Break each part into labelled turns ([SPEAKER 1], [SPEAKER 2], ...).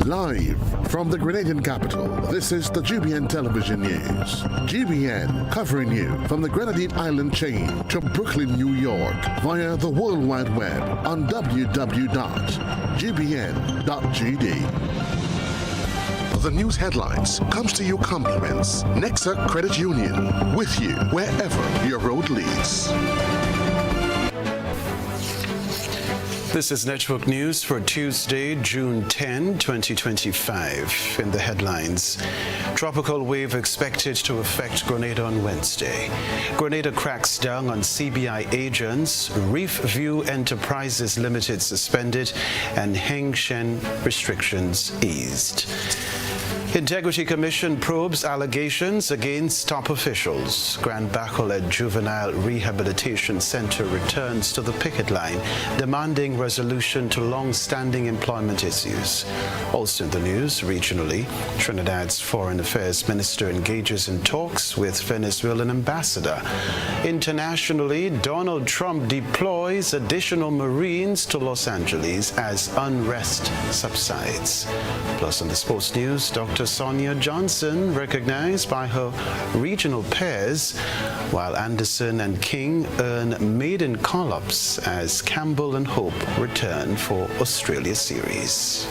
[SPEAKER 1] Live from the Grenadian capital, this is the GBN Television News. GBN covering you from the Grenadine Island chain to Brooklyn, New York via the World Wide Web on www.gbn.gd. The news headlines comes to you compliments Nexa Credit Union, with you wherever your road leads.
[SPEAKER 2] This is Network News for Tuesday, June 10, 2025. In the headlines, tropical wave expected to affect Grenada on Wednesday. Grenada cracks down on CBI agents. Reef View Enterprises Limited suspended and Heng Shen restrictions eased. Integrity Commission probes allegations against top officials. Grand Bacolet Juvenile Rehabilitation Center returns to the picket line, demanding resolution to long-standing employment issues. Also in the news, regionally, Trinidad's Foreign Affairs Minister engages in talks with Venezuelan ambassador. Internationally, Donald Trump deploys additional Marines to Los Angeles as unrest subsides. Plus, on the sports news, Dr. Sonia Johnson recognized by her regional pairs, while Anderson and King earn maiden call-ups as Campbell and Hope return for Australia series.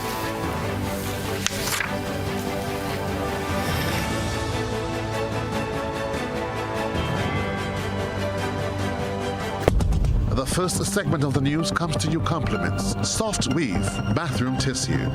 [SPEAKER 1] The first segment of the news comes to you compliments Soft Weave Bathroom Tissue.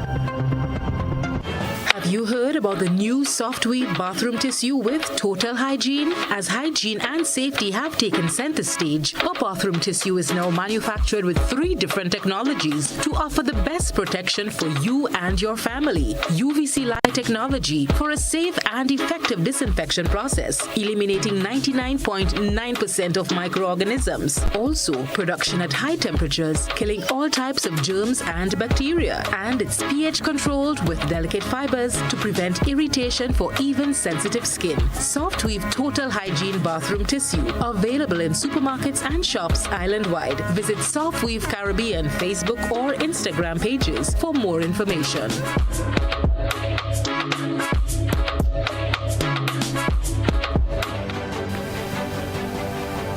[SPEAKER 3] Have you heard about the new Soft Weave bathroom tissue with total hygiene? As hygiene and safety have taken center stage, our bathroom tissue is now manufactured with 3 different technologies to offer the best protection for you and your family. UVC light technology for a safe and effective disinfection process, eliminating 99.9% of microorganisms. Also, production at high temperatures, killing all types of germs and bacteria. And it's pH controlled with delicate fibers to prevent irritation for even sensitive skin. Soft Weave Total Hygiene Bathroom Tissue, available in supermarkets and shops island-wide. Visit Soft Weave Caribbean Facebook or Instagram pages for more information.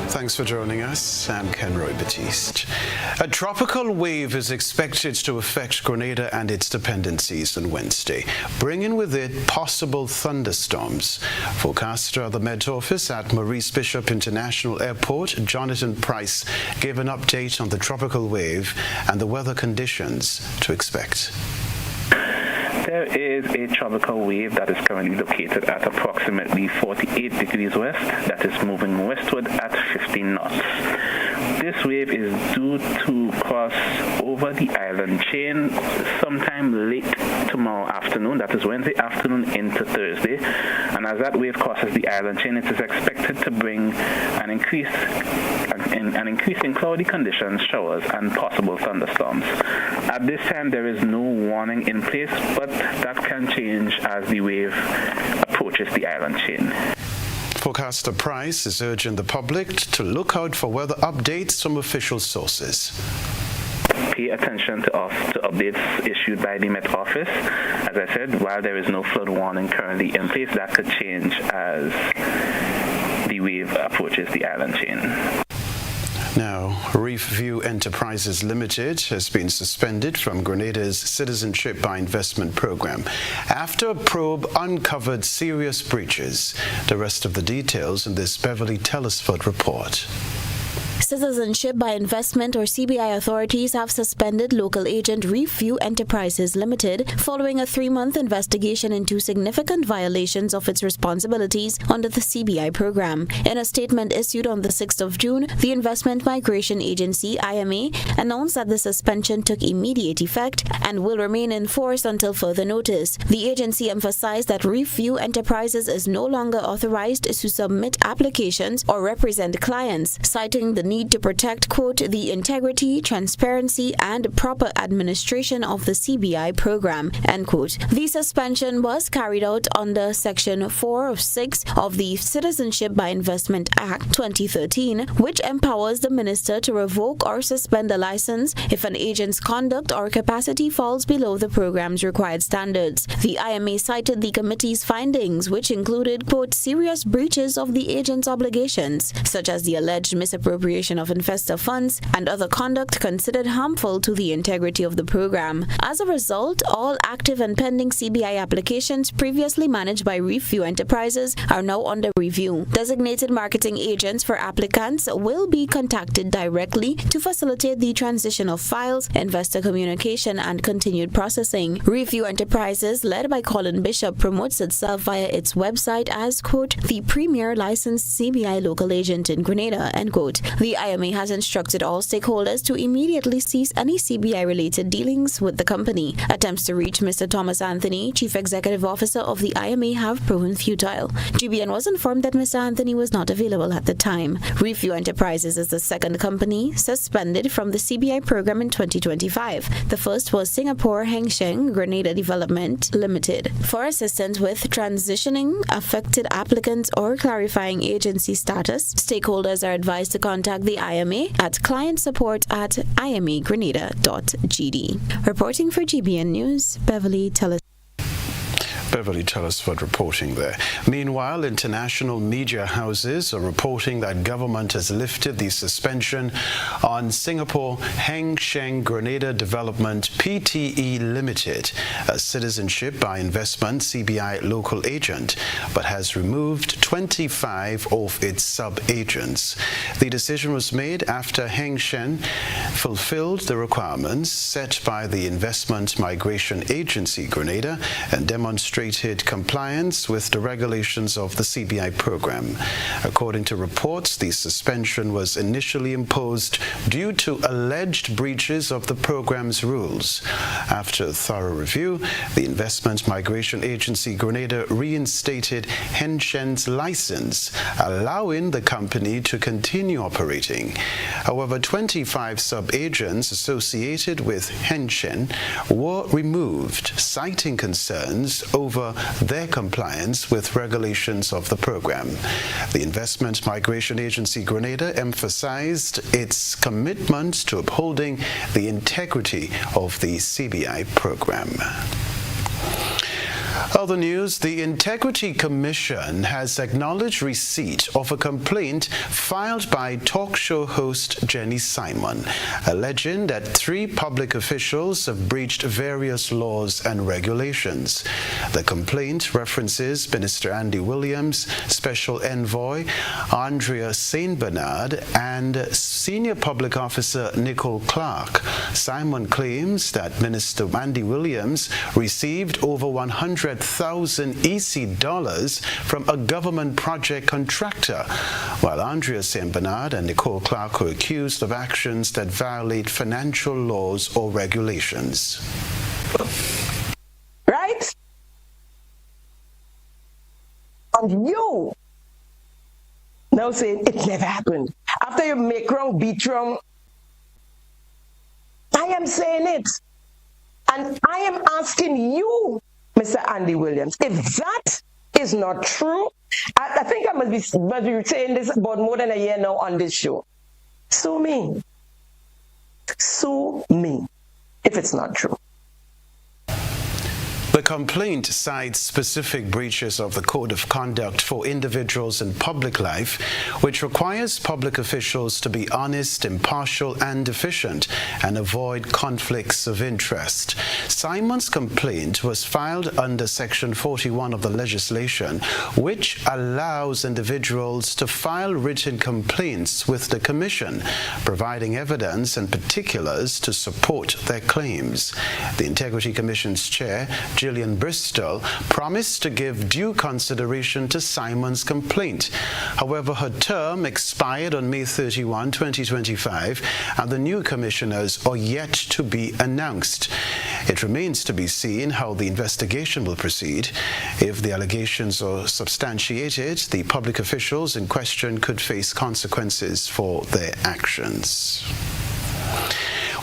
[SPEAKER 2] Thanks for joining us. I'm Kenroy, Baptiste. A tropical wave is expected to affect Grenada and its dependencies on Wednesday, bringing with it possible thunderstorms. Forecaster at the Met Office at Maurice Bishop International Airport, Jonathan Price, gave an update on the tropical wave and the weather conditions to expect.
[SPEAKER 4] There is a tropical wave that is currently located at approximately 48 degrees west that is moving westward at 15 knots. This wave is due to cross over the island chain sometime late tomorrow afternoon, that is Wednesday afternoon into Thursday. And as that wave crosses the island chain, it is expected to bring an increase in cloudy conditions, showers, and possible thunderstorms. At this time, there is no warning in place, but that can change as the wave approaches the island chain.
[SPEAKER 2] Forecaster Price is urging the public to look out for weather updates from official sources.
[SPEAKER 4] Pay attention to updates issued by the Met Office. As I said, while there is no flood warning currently in place, that could change as the wave approaches the island chain.
[SPEAKER 2] Now, Reef View Enterprises Limited has been suspended from Grenada's Citizenship by Investment program after a probe uncovered serious breaches. The rest of the details in this Beverly Telesford report.
[SPEAKER 5] Citizenship by Investment or CBI authorities have suspended local agent Reef View Enterprises Limited following a 3-month investigation into significant violations of its responsibilities under the CBI program. In a statement issued on the 6th of June, the Investment Migration Agency IMA announced that the suspension took immediate effect and will remain in force until further notice. The agency emphasized that Reef View Enterprises is no longer authorized to submit applications or represent clients, citing the need to protect, quote, the integrity, transparency, and proper administration of the CBI program, end quote. The suspension was carried out under Section 4 of 6 of the Citizenship by Investment Act 2013, which empowers the minister to revoke or suspend a license if an agent's conduct or capacity falls below the program's required standards. The IMA cited the committee's findings, which included, quote, serious breaches of the agent's obligations, such as the alleged misappropriation of investor funds and other conduct considered harmful to the integrity of the program. As a result, all active and pending CBI applications previously managed by Reefview Enterprises are now under review. Designated marketing agents for applicants will be contacted directly to facilitate the transition of files, investor communication, and continued processing. Reefview Enterprises, led by Colin Bishop, promotes itself via its website as, quote, the premier licensed CBI local agent in Grenada, end quote. The IMA has instructed all stakeholders to immediately cease any CBI-related dealings with the company. Attempts to reach Mr. Thomas Anthony, Chief Executive Officer of the IMA, have proven futile. GBN was informed that Mr. Anthony was not available at the time. Reefview Enterprises is the second company suspended from the CBI program in 2025. The first was Singapore Heng Sheng Grenada Development Limited. For assistance with transitioning affected applicants or clarifying agency status, stakeholders are advised to contact the IMA at clientsupport@imagrenada.gd. Reporting for GBN News, Beverly Tellis.
[SPEAKER 2] Beverly Tellisford reporting there. Meanwhile, international media houses are reporting that government has lifted the suspension on Singapore Heng Sheng Grenada Development Pte Limited, a citizenship by investment CBI local agent, but has removed 25 of its sub-agents. The decision was made after Heng Sheng fulfilled the requirements set by the Investment Migration Agency Grenada and demonstrated compliance with the regulations of the CBI program. According to reports, the suspension was initially imposed due to alleged breaches of the program's rules. After a thorough review, the Investment Migration Agency Grenada reinstated Heng Sheng's license, allowing the company to continue operating. However, 25 sub-agents associated with Heng Sheng were removed, citing concerns over their compliance with regulations of the program. The Investment Migration Agency Grenada emphasized its commitment to upholding the integrity of the CBI program. Other news, the Integrity Commission has acknowledged receipt of a complaint filed by talk show host Jenny Simon, alleging that 3 public officials have breached various laws and regulations. The complaint references Minister Andy Williams, Special Envoy Andrea St. Bernard, and Senior Public Officer Nicole Clark. Simon claims that Minister Andy Williams received over 100,000 EC dollars from a government project contractor, while Andrea St. Bernard and Nicole Clark were accused of actions that violate financial laws or regulations.
[SPEAKER 6] Right? And you now saying it never happened. After you make wrong, beat wrong, I am saying it. And I am asking you, Mr. Andy Williams, if that is not true, I think I must be saying this about more than a year now on this show. Sue me. Sue me if it's not true.
[SPEAKER 2] The complaint cites specific breaches of the Code of Conduct for Individuals in Public Life, which requires public officials to be honest, impartial, and efficient, and avoid conflicts of interest. Simon's complaint was filed under Section 41 of the legislation, which allows individuals to file written complaints with the Commission, providing evidence and particulars to support their claims. The Integrity Commission's chair, Gillian Bristol, promised to give due consideration to Simon's complaint. However, her term expired on May 31, 2025, and the new commissioners are yet to be announced. It remains to be seen how the investigation will proceed. If the allegations are substantiated, the public officials in question could face consequences for their actions.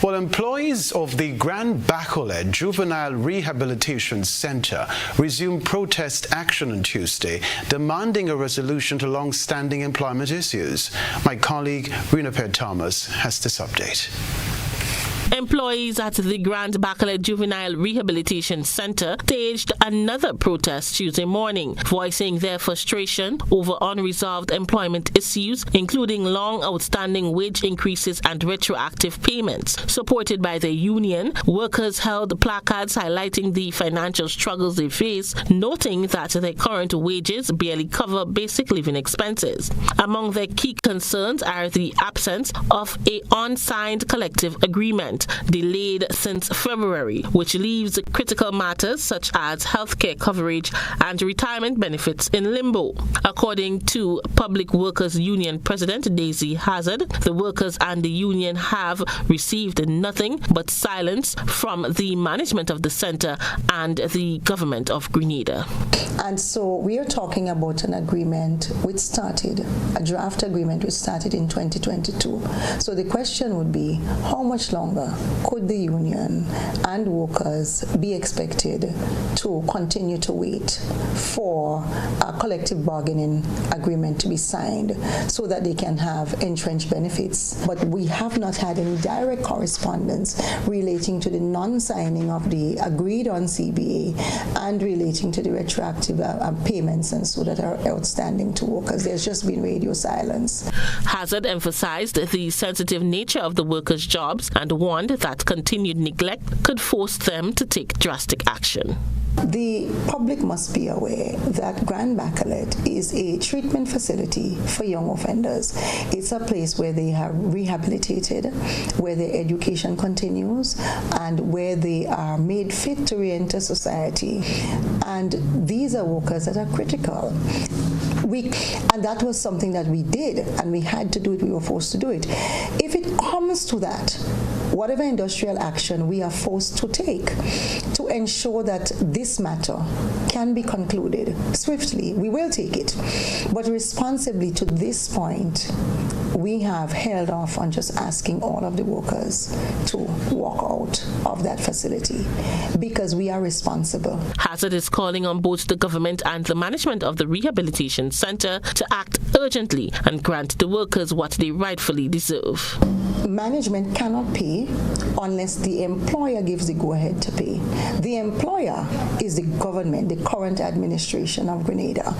[SPEAKER 2] Well, employees of the Grand Bacolet Juvenile Rehabilitation Center resumed protest action on Tuesday, demanding a resolution to long-standing employment issues. My colleague Rena Thomas has this update.
[SPEAKER 7] Employees at the Grand Bacolet Juvenile Rehabilitation Center staged another protest Tuesday morning, voicing their frustration over unresolved employment issues, including long outstanding wage increases and retroactive payments. Supported by the union, workers held placards highlighting the financial struggles they face, noting that their current wages barely cover basic living expenses. Among their key concerns are the absence of an unsigned collective agreement, delayed since February, which leaves critical matters such as healthcare coverage and retirement benefits in limbo. According to Public Workers Union President Daisy Hazard, the workers and the union have received nothing but silence from the management of the center and the government of Grenada.
[SPEAKER 8] And so we are talking about an agreement which started, a draft agreement which started in 2022. So the question would be, how much longer could the union and workers be expected to continue to wait for a collective bargaining agreement to be signed so that they can have entrenched benefits? But we have not had any direct correspondence relating to the non-signing of the agreed on CBA and relating to the retroactive payments and so that are outstanding to workers. There's just been radio silence.
[SPEAKER 7] Hazard emphasized the sensitive nature of the workers' jobs and warned that continued neglect could force them to take drastic action.
[SPEAKER 8] The public must be aware that Grand Bacolet is a treatment facility for young offenders. It's a place where they are rehabilitated, where their education continues, and where they are made fit to re-enter society. And these are workers that are critical. And that was something that we did, and we had to do it. We were forced to do it. If it comes to that, whatever industrial action we are forced to take to ensure that this matter can be concluded swiftly, we will take it. But responsibly to this point, we have held off on just asking all of the workers to walk out of that facility because we are responsible.
[SPEAKER 7] Hazard is calling on both the government and the management of the rehabilitation center to act urgently and grant the workers what they rightfully deserve.
[SPEAKER 8] Management cannot pay unless the employer gives the go-ahead to pay. The employer is the government, the current administration of Grenada.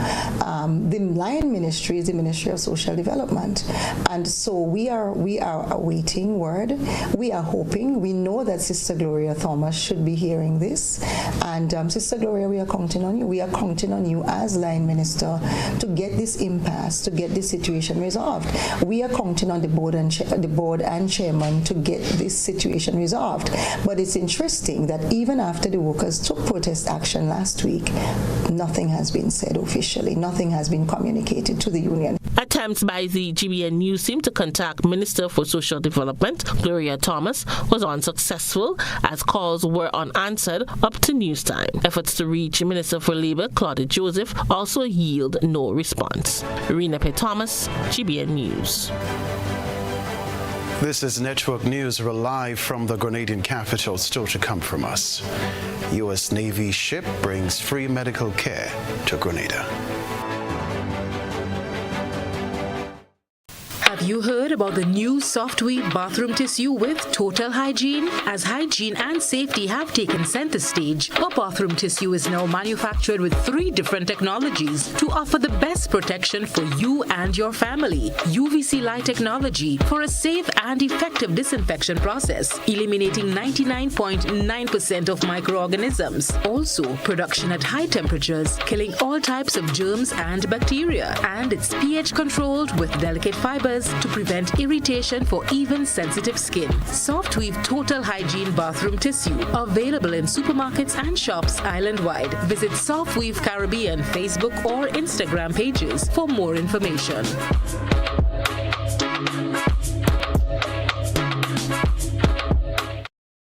[SPEAKER 8] The line ministry is the Ministry of Social Development. And so we are awaiting word. We are hoping. We know that Sister Gloria Thomas should be hearing this. And Sister Gloria, we are counting on you. We are counting on you as line minister to get this impasse, to get this situation resolved. We are counting on the board and chairman to get this situation resolved. But it's interesting that even after the workers took protest action last week, nothing has been said officially. Nothing has been communicated to the union.
[SPEAKER 7] Attempts by the GBN News team to contact Minister for Social Development, Gloria Thomas, was unsuccessful as calls were unanswered up to news time. Efforts to reach Minister for Labour, Claudia Joseph, also yield no response. Rena Thomas, GBN News.
[SPEAKER 2] This is Network News. We're live from the Grenadian capital. Still to come from us. U.S. Navy ship brings free medical care to Grenada.
[SPEAKER 3] Have you heard about the new soft-weave bathroom tissue with Total Hygiene? As hygiene and safety have taken center stage, our bathroom tissue is now manufactured with 3 different technologies to offer the best protection for you and your family. UVC light technology for a safe and effective disinfection process, eliminating 99.9% of microorganisms. Also, production at high temperatures, killing all types of germs and bacteria. And it's pH controlled with delicate fibers to prevent irritation for even sensitive skin. Softweave Total Hygiene Bathroom Tissue, available in supermarkets and shops island-wide. Visit Softweave Caribbean Facebook or Instagram pages for more information.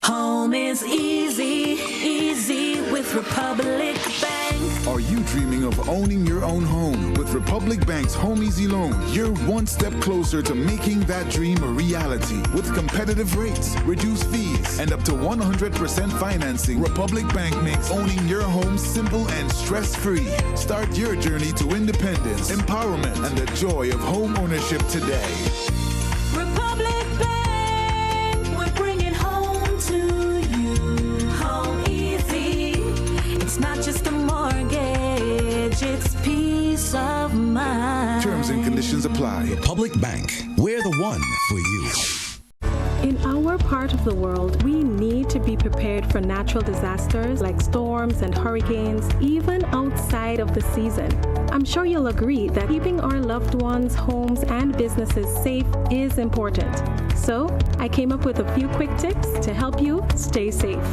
[SPEAKER 9] Home is easy. easy with Republic Bank.
[SPEAKER 10] Are you dreaming of owning your own home? With Republic Bank's Home Easy Loan, you're one step closer to making that dream a reality. With competitive rates, reduced fees, and up to 100% financing, Republic Bank makes owning your home simple and stress-free. Start your journey to independence, empowerment, and the joy of home ownership today.
[SPEAKER 9] Republic Bank, we're bringing home to you. Home easy. It's not just a mortgage, it's peace of mind.
[SPEAKER 10] Terms and conditions apply.
[SPEAKER 11] Republic Bank, we're the one for you.
[SPEAKER 12] In our part of the world, we need to be prepared for natural disasters like storms and hurricanes, even outside of the season. I'm sure you'll agree that keeping our loved ones, homes, and businesses safe is important. So, I came up with a few quick tips to help you stay safe.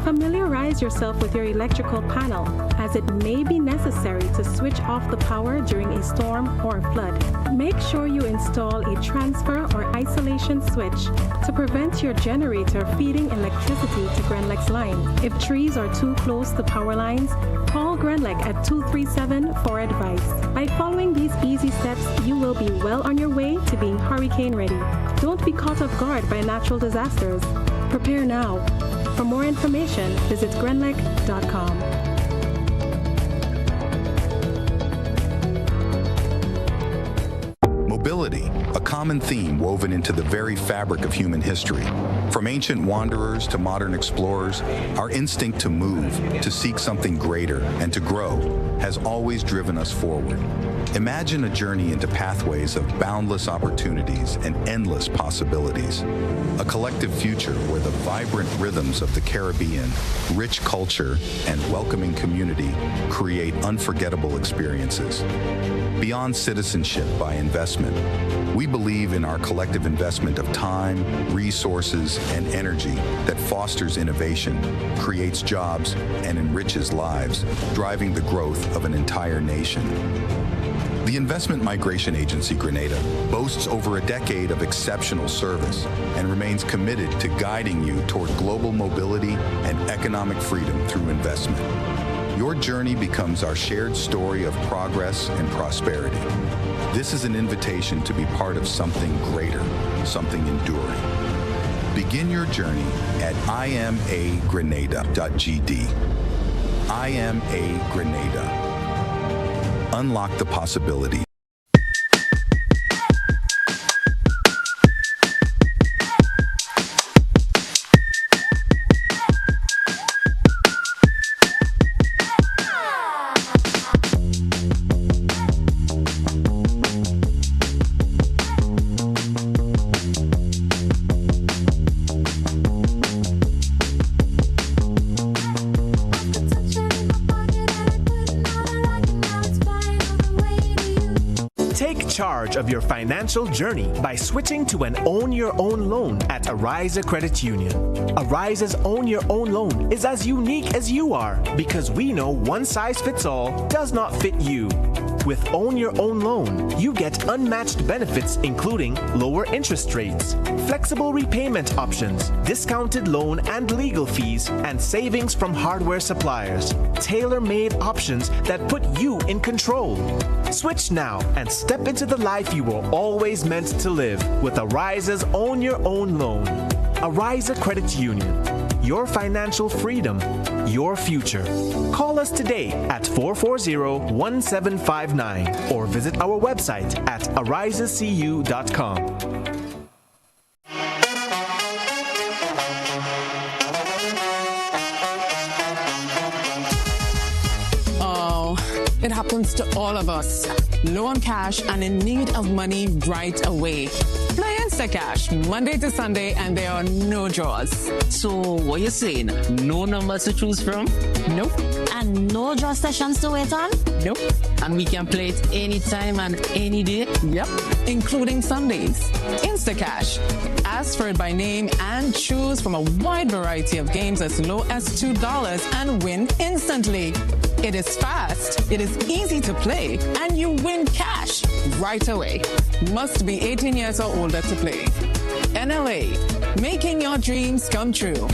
[SPEAKER 12] Familiarize yourself with your electrical panel, as it may be necessary to switch off the power during a storm or a flood. Make sure you install a transfer or isolation switch to prevent your generator feeding electricity to Grenlec's line. If trees are too close to power lines, call Grenlec at 237 for advice. By following these easy steps, you will be well on your way to being hurricane ready. Don't be caught off guard by natural disasters. Prepare now. For more information, visit grenlec.com.
[SPEAKER 13] Mobility, a common theme woven into the very fabric of human history. From ancient wanderers to modern explorers, our instinct to move, to seek something greater, and to grow has always driven us forward. Imagine a journey into pathways of boundless opportunities and endless possibilities. A collective future where the vibrant rhythms of the Caribbean, rich culture, and welcoming community create unforgettable experiences. Beyond citizenship by investment, we believe in our collective investment of time, resources, and energy that fosters innovation, creates jobs, and enriches lives, driving the growth of an entire nation. The Investment Migration Agency Grenada boasts over a decade of exceptional service and remains committed to guiding you toward global mobility and economic freedom through investment. Your journey becomes our shared story of progress and prosperity. This is an invitation to be part of something greater, something enduring. Begin your journey at imagrenada.gd. IMA Grenada. Unlock the possibility.
[SPEAKER 14] Charge of your financial journey by switching to an Own Your Own loan at Ariza Credit Union. Ariza's Own Your Own loan is as unique as you are because we know one size fits all does not fit you. With Own Your Own loan, you get unmatched benefits including lower interest rates, flexible repayment options, discounted loan and legal fees, and savings from hardware suppliers. Tailor-made options that put you in control. Switch now and step into the life you were always meant to live with Ariza's Own Your Own loan. Ariza Credit Union. Your financial freedom, your future. Call us today at 440-1759 or visit our website at arizacu.com.
[SPEAKER 15] It happens to all of us. Low on cash and in need of money right away. Play Instacash Monday to Sunday and there are no draws.
[SPEAKER 16] So what you saying? No numbers to choose from?
[SPEAKER 15] Nope.
[SPEAKER 17] And no draw sessions to wait on?
[SPEAKER 15] Nope.
[SPEAKER 16] And we can play it anytime and any day?
[SPEAKER 15] Yep. Including Sundays. Instacash. Ask for it by name and choose from a wide variety of games as low as $2 and win instantly. It is fast, it is easy to play, and you win cash right away. Must be 18 years or older to play. NLA, making your dreams come true.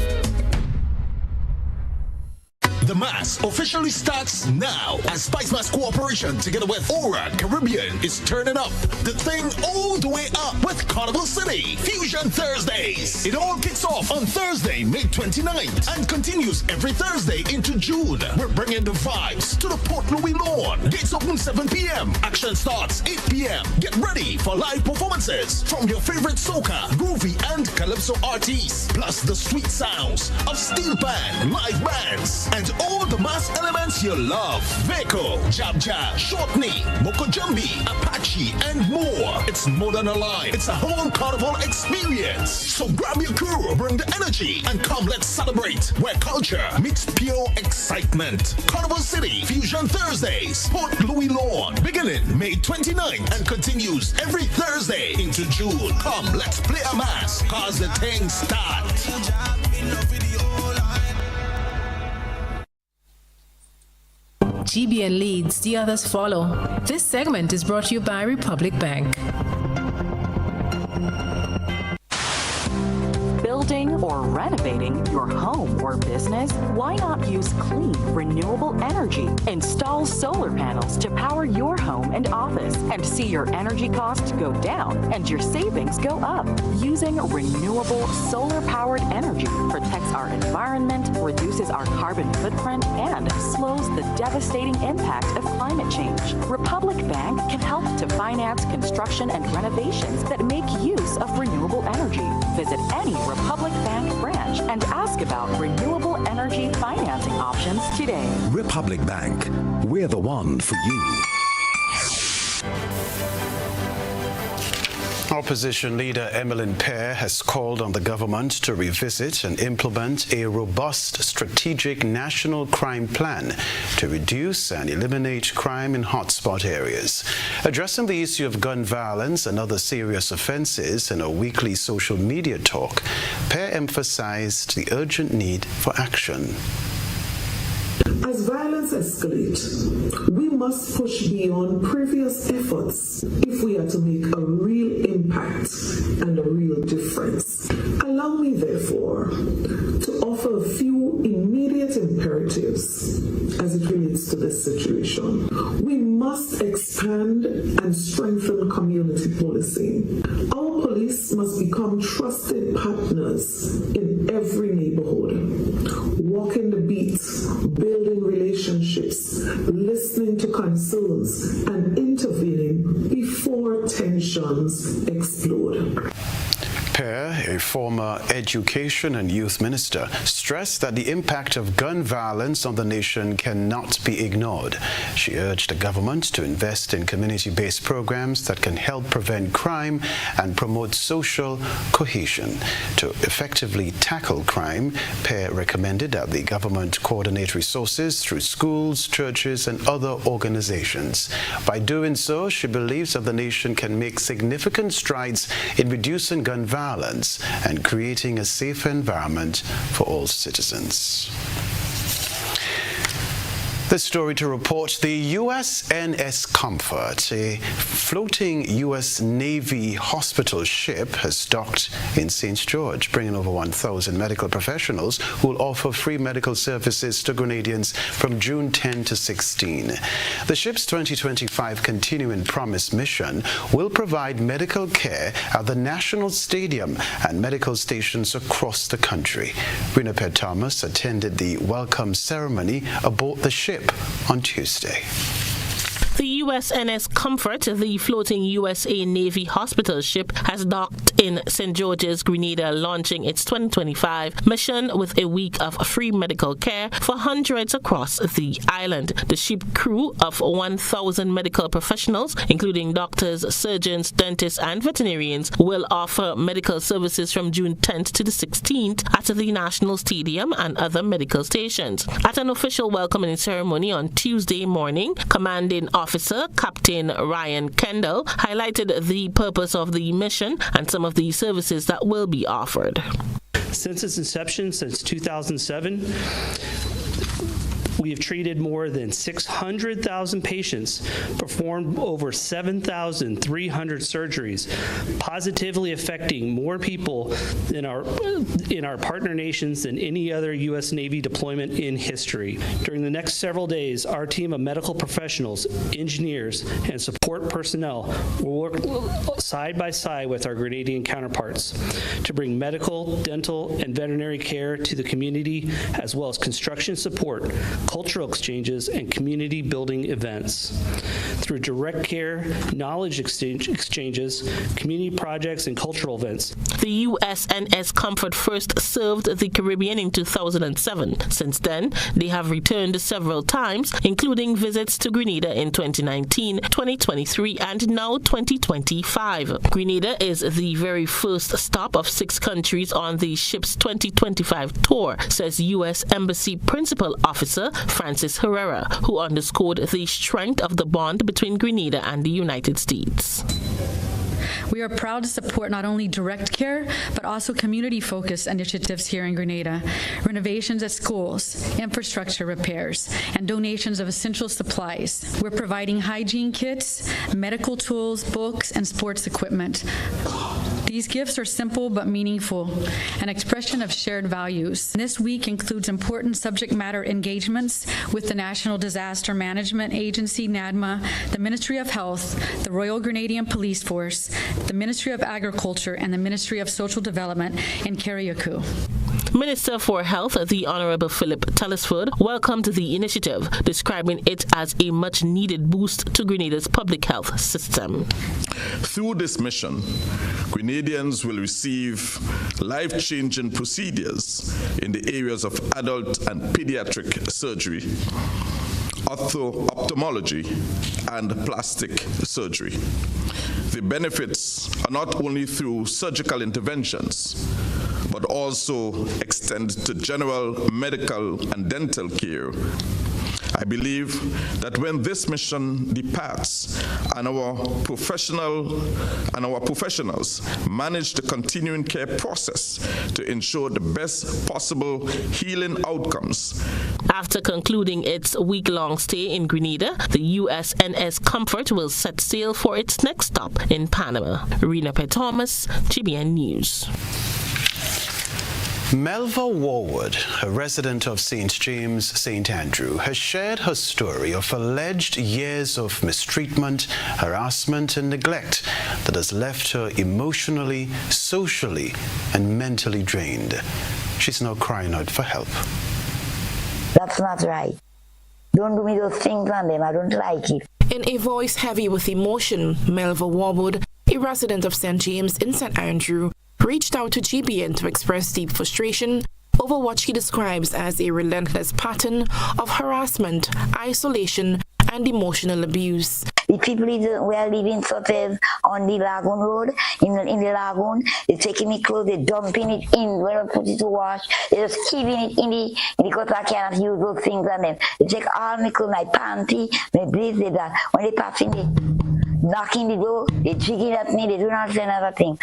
[SPEAKER 18] The Mass officially starts now as Spice Mass Cooperation together with Aura Caribbean is turning up the thing all the way up with Carnival City Fusion Thursdays. It all kicks off on Thursday, May 29th and continues every Thursday into June. We're bringing the vibes to the Port Louis lawn. Gates open 7 p.m. Action starts 8 p.m. Get ready for live performances from your favorite soca, groovy and calypso artists, plus the sweet sounds of steel band, live bands, and all the mass elements you love. Veko, Jab Jab, Short Knee, Mokojumbi, Apache, and more. It's more than a line. It's a whole carnival experience. So grab your crew, bring the energy, and come let's celebrate where culture meets pure excitement. Carnival City Fusion Thursdays, Port Louis Lawn, beginning May 29th and continues every Thursday into June. Come, let's play a mass, cause the thing start.
[SPEAKER 19] GBN leads, the others follow. This segment is brought to you by Republic Bank.
[SPEAKER 20] Building or renovating your home or business? Why not use clean, renewable energy? Install solar panels to power your home and office and see your energy costs go down and your savings go up. Using renewable solar-powered energy protects our environment, reduces our carbon footprint, and slows the devastating impact of climate change. Republic Bank can help to finance construction and renovations that make use of renewable energy. Visit any Republic Bank branch and ask about renewable energy financing options today.
[SPEAKER 11] Republic Bank, we're the one for you.
[SPEAKER 2] Opposition leader Emmeline Pear has called on the government to revisit and implement a robust strategic national crime plan to reduce and eliminate crime in hotspot areas. Addressing the issue of gun violence and other serious offenses in a weekly social media talk, Pear emphasized the urgent need for action.
[SPEAKER 21] As violence escalates, we must push beyond previous efforts if we are to make a real impact and a real difference. Allow me, therefore, to offer a few immediate imperatives as it relates to this situation. We must expand and strengthen community policing. Our police must become trusted partners in every neighborhood, walking the beats, building relationships, listening to concerns, and intervening before tensions explode.
[SPEAKER 2] Pear, a former education and youth minister, stressed that the impact of gun violence on the nation cannot be ignored. She urged the government to invest in community-based programs that can help prevent crime and promote social cohesion. To effectively tackle crime, Pear recommended that the government coordinate resources through schools, churches, and other organizations. By doing so, she believes that the nation can make significant strides in reducing gun violence and creating a safer environment for all citizens. This story to report: the USNS Comfort, a floating U.S. Navy hospital ship, has docked in St. George, bringing over 1,000 medical professionals who will offer free medical services to Grenadians from June 10 to 16. The ship's 2025 Continuing Promise mission will provide medical care at the National Stadium and medical stations across the country. Rinaped Thomas attended the welcome ceremony aboard the ship on Tuesday.
[SPEAKER 7] The USNS Comfort, the floating USA Navy hospital ship, has docked in St. George's, Grenada, launching its 2025 mission with a week of free medical care for hundreds across the island. The ship crew of 1,000 medical professionals, including doctors, surgeons, dentists, and veterinarians, will offer medical services from June 10th to the 16th at the National Stadium and other medical stations. At an official welcoming ceremony on Tuesday morning, Commanding Officer Captain Ryan Kendall highlighted the purpose of the mission and some of the services that will be offered.
[SPEAKER 22] Since its inception, since 2007,
[SPEAKER 1] We have treated more than 600,000 patients, performed over 7,300 surgeries, positively affecting more people in our partner nations than any other U.S. Navy deployment in history. During the next several days, our team of medical professionals, engineers, and support personnel will work side by side with our Grenadian counterparts to bring medical, dental, and veterinary care to the community, as well as construction support, cultural exchanges, and community building events. Through direct care, knowledge exchanges, community projects, and cultural events.
[SPEAKER 7] The USNS Comfort first served the Caribbean in 2007. Since then, they have returned several times, including visits to Grenada in 2019, 2023, and now 2025. Grenada is the very first stop of 6 countries on the ship's 2025 tour, says U.S. Embassy Principal Officer Francis Herrera, who underscored the strength of the bond between Grenada and the United States.
[SPEAKER 22] We are proud to support not only direct care, but also community-focused initiatives here in Grenada, renovations at schools, infrastructure repairs, and donations of essential supplies. We're providing hygiene kits, medical tools, books, and sports equipment. These gifts are simple but meaningful, an expression of shared values. This week includes important subject matter engagements with the National Disaster Management Agency, NADMA, the Ministry of Health, the Royal Grenadian Police Force, the Ministry of Agriculture, and the Ministry of Social Development in Carriacou.
[SPEAKER 7] Minister for Health, the Honorable Philip Telesford, welcomed the initiative, describing it as a much-needed boost to Grenada's public health system.
[SPEAKER 23] Through this mission, Grenadians will receive life-changing procedures in the areas of adult and pediatric surgery, ophthalmology, and plastic surgery. The benefits are not only through surgical interventions, but also extend to general medical and dental care. I believe that when this mission departs and our professionals manage the continuing care process to ensure the best possible healing outcomes.
[SPEAKER 7] After concluding its week-long stay in Grenada, the USNS Comfort will set sail for its next stop in Panama. Rena P. Thomas, GBN News.
[SPEAKER 2] Melva Warwood, a resident of St. James, St. Andrew, has shared her story of alleged years of mistreatment, harassment, and neglect that has left her emotionally, socially, and mentally drained. She's now crying out for help.
[SPEAKER 24] That's not right. Don't do me those things on them. I don't like it.
[SPEAKER 25] In a voice heavy with emotion, Melva Warwood, a resident of St. James in St. Andrew, reached out to GBN to express deep frustration over what she describes as a relentless pattern of harassment, isolation, and emotional abuse.
[SPEAKER 24] The people we are living sort of on the Lagoon Road, in the Lagoon, they're taking me clothes, they're dumping it in, when I put it to wash, they're just keeping it in the because I cannot use those things on them. They take all my clothes, my panty, my blazer, that. When they pass in, they knocking the door, they're jigging at me, they do not say another thing.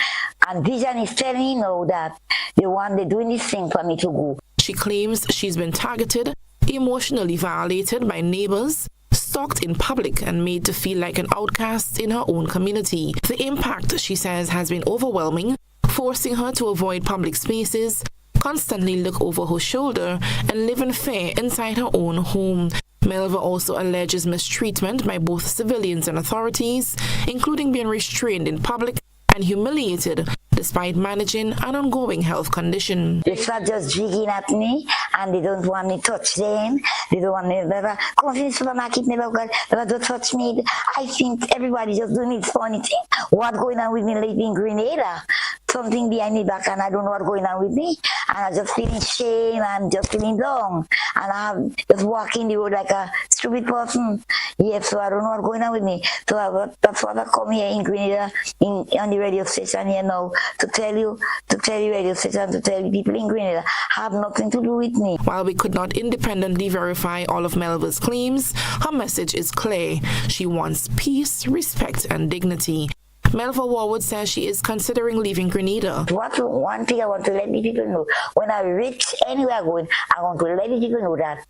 [SPEAKER 24] And Vision is telling me now that they're doing this thing for me to go.
[SPEAKER 25] She claims she's been targeted, emotionally violated by neighbors, stalked in public, and made to feel like an outcast in her own community. The impact, she says, has been overwhelming, forcing her to avoid public spaces, constantly look over her shoulder, and live in fear inside her own home. Melva also alleges mistreatment by both civilians and authorities, including being restrained in public and humiliated despite managing an ongoing health condition.
[SPEAKER 24] They start just jigging at me and they don't want me to touch them. They don't want me to come to the supermarket, never don't touch me. I think everybody just doing this funny thing. What's going on with me lately in Grenada? Something behind me back and I don't know what's going on with me. And I'm just feeling shame, I'm just feeling down. And I'm just walking the road like a stupid person. Yes, so I don't know what's going on with me. So that's why I come here in Grenada, on the radio station here now, to tell you radio station, to tell people in Grenada, have nothing to do with me.
[SPEAKER 25] While we could not independently verify all of Melva's claims, her message is clear. She wants peace, respect, and dignity. Melva Warwood says she is considering leaving Grenada.
[SPEAKER 24] One thing I want to let the people know, when I reach anywhere I'm going, I want to let the people know that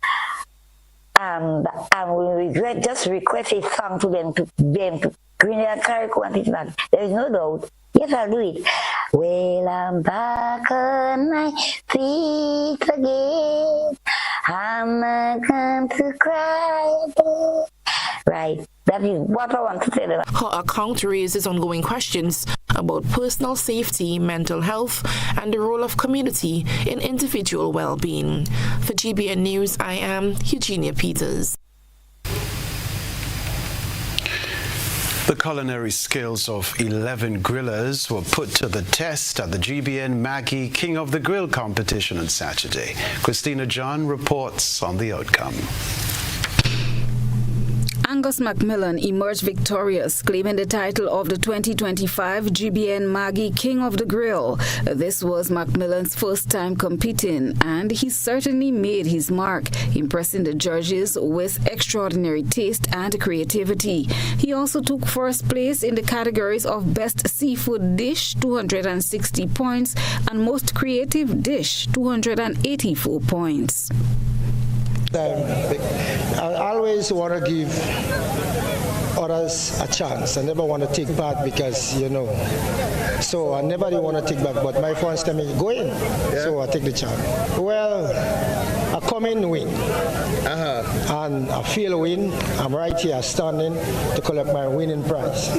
[SPEAKER 24] And we just request a song to them to Grenada carry quantity back. There is no doubt. Yes, I'll do it. Well, I'm back on my feet again. I'm not going to cry again. Right. That is what I want to tell you.
[SPEAKER 25] Her account raises ongoing questions about personal safety, mental health, and the role of community in individual well-being. For GBN News, I am Eugenia Peters.
[SPEAKER 2] The culinary skills of 11 grillers were put to the test at the GBN Maggie King of the Grill competition on Saturday. Christina John reports on the outcome.
[SPEAKER 3] Angus Macmillan emerged victorious, claiming the title of the 2025 GBN Maggie King of the Grill. This was Macmillan's first time competing, and he certainly made his mark, impressing the judges with extraordinary taste and creativity. He also took first place in the categories of Best Seafood Dish, 260 points, and Most Creative Dish, 284 points.
[SPEAKER 4] I always want to give others a chance. I never want to take part because, you know, so I never want to take back, but my friends tell me, go in. Yeah. So I take the chance. Well, I come in win. And I feel win. I'm right here standing to collect my winning prize.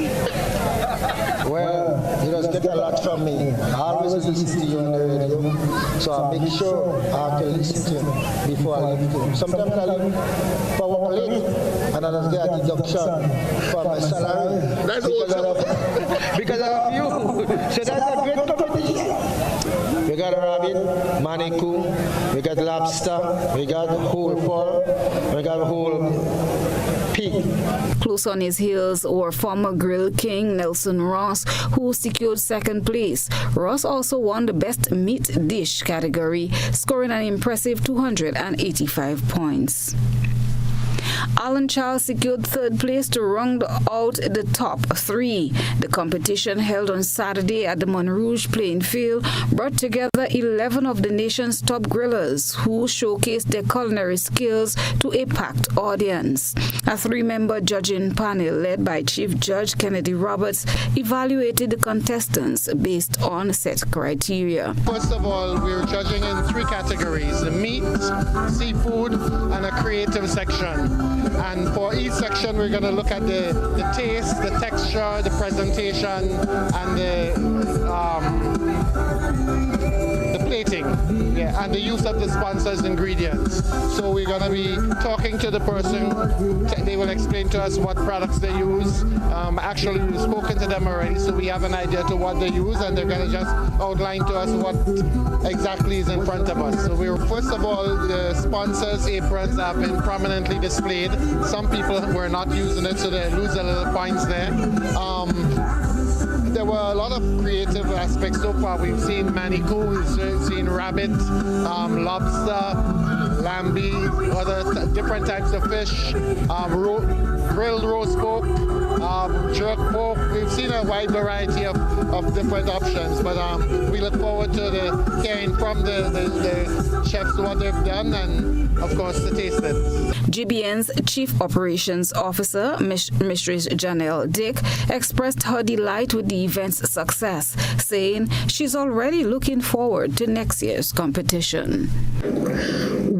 [SPEAKER 4] Well, you just get a lot from me. I always listen to you on the radio, so I make sure I have to listen to you before I leave home. Sometimes I leave for work late, and I just get a deduction for my salary because I have you. So that's a great competition. We got a rabbit, manicoot, we got lobster, we got whole pork, we got whole pig.
[SPEAKER 3] Close on his heels were former Grill King Nelson Ross, who secured second place. Ross also won the Best Meat Dish category, scoring an impressive 285 points. Alan Charles secured third place to round out the top three. The competition, held on Saturday at the Montrouge playing field, brought together 11 of the nation's top grillers who showcased their culinary skills to a packed audience. A three-member judging panel led by Chief Judge Kennedy Roberts evaluated the contestants based on set criteria.
[SPEAKER 5] First of all, we were judging in three categories: the meat, seafood, and a creative section. And for each section, we're going to look at the taste, the texture, the presentation, and the plating, and the use of the sponsor's ingredients. So we're going to be talking to the person. They will explain to us what products they use. Actually, we've spoken to them already, so we have an idea to what they use, and they're going to just outline to us what exactly is in front of us. So first of all, the sponsors' aprons have been prominently displayed. Some people were not using it, so they lose a little points there. There were a lot of creative aspects so far. We've seen manicoot, we've seen rabbit, lobster, lambi, other different types of fish, grilled roast pork, jerk pork. We've seen a wide variety of different options, but we look forward to hearing from the chefs what they've done and, of course, to taste it.
[SPEAKER 3] GBN's Chief Operations Officer, Mistress Janelle Dick, expressed her delight with the event's success, saying she's already looking forward to next year's competition.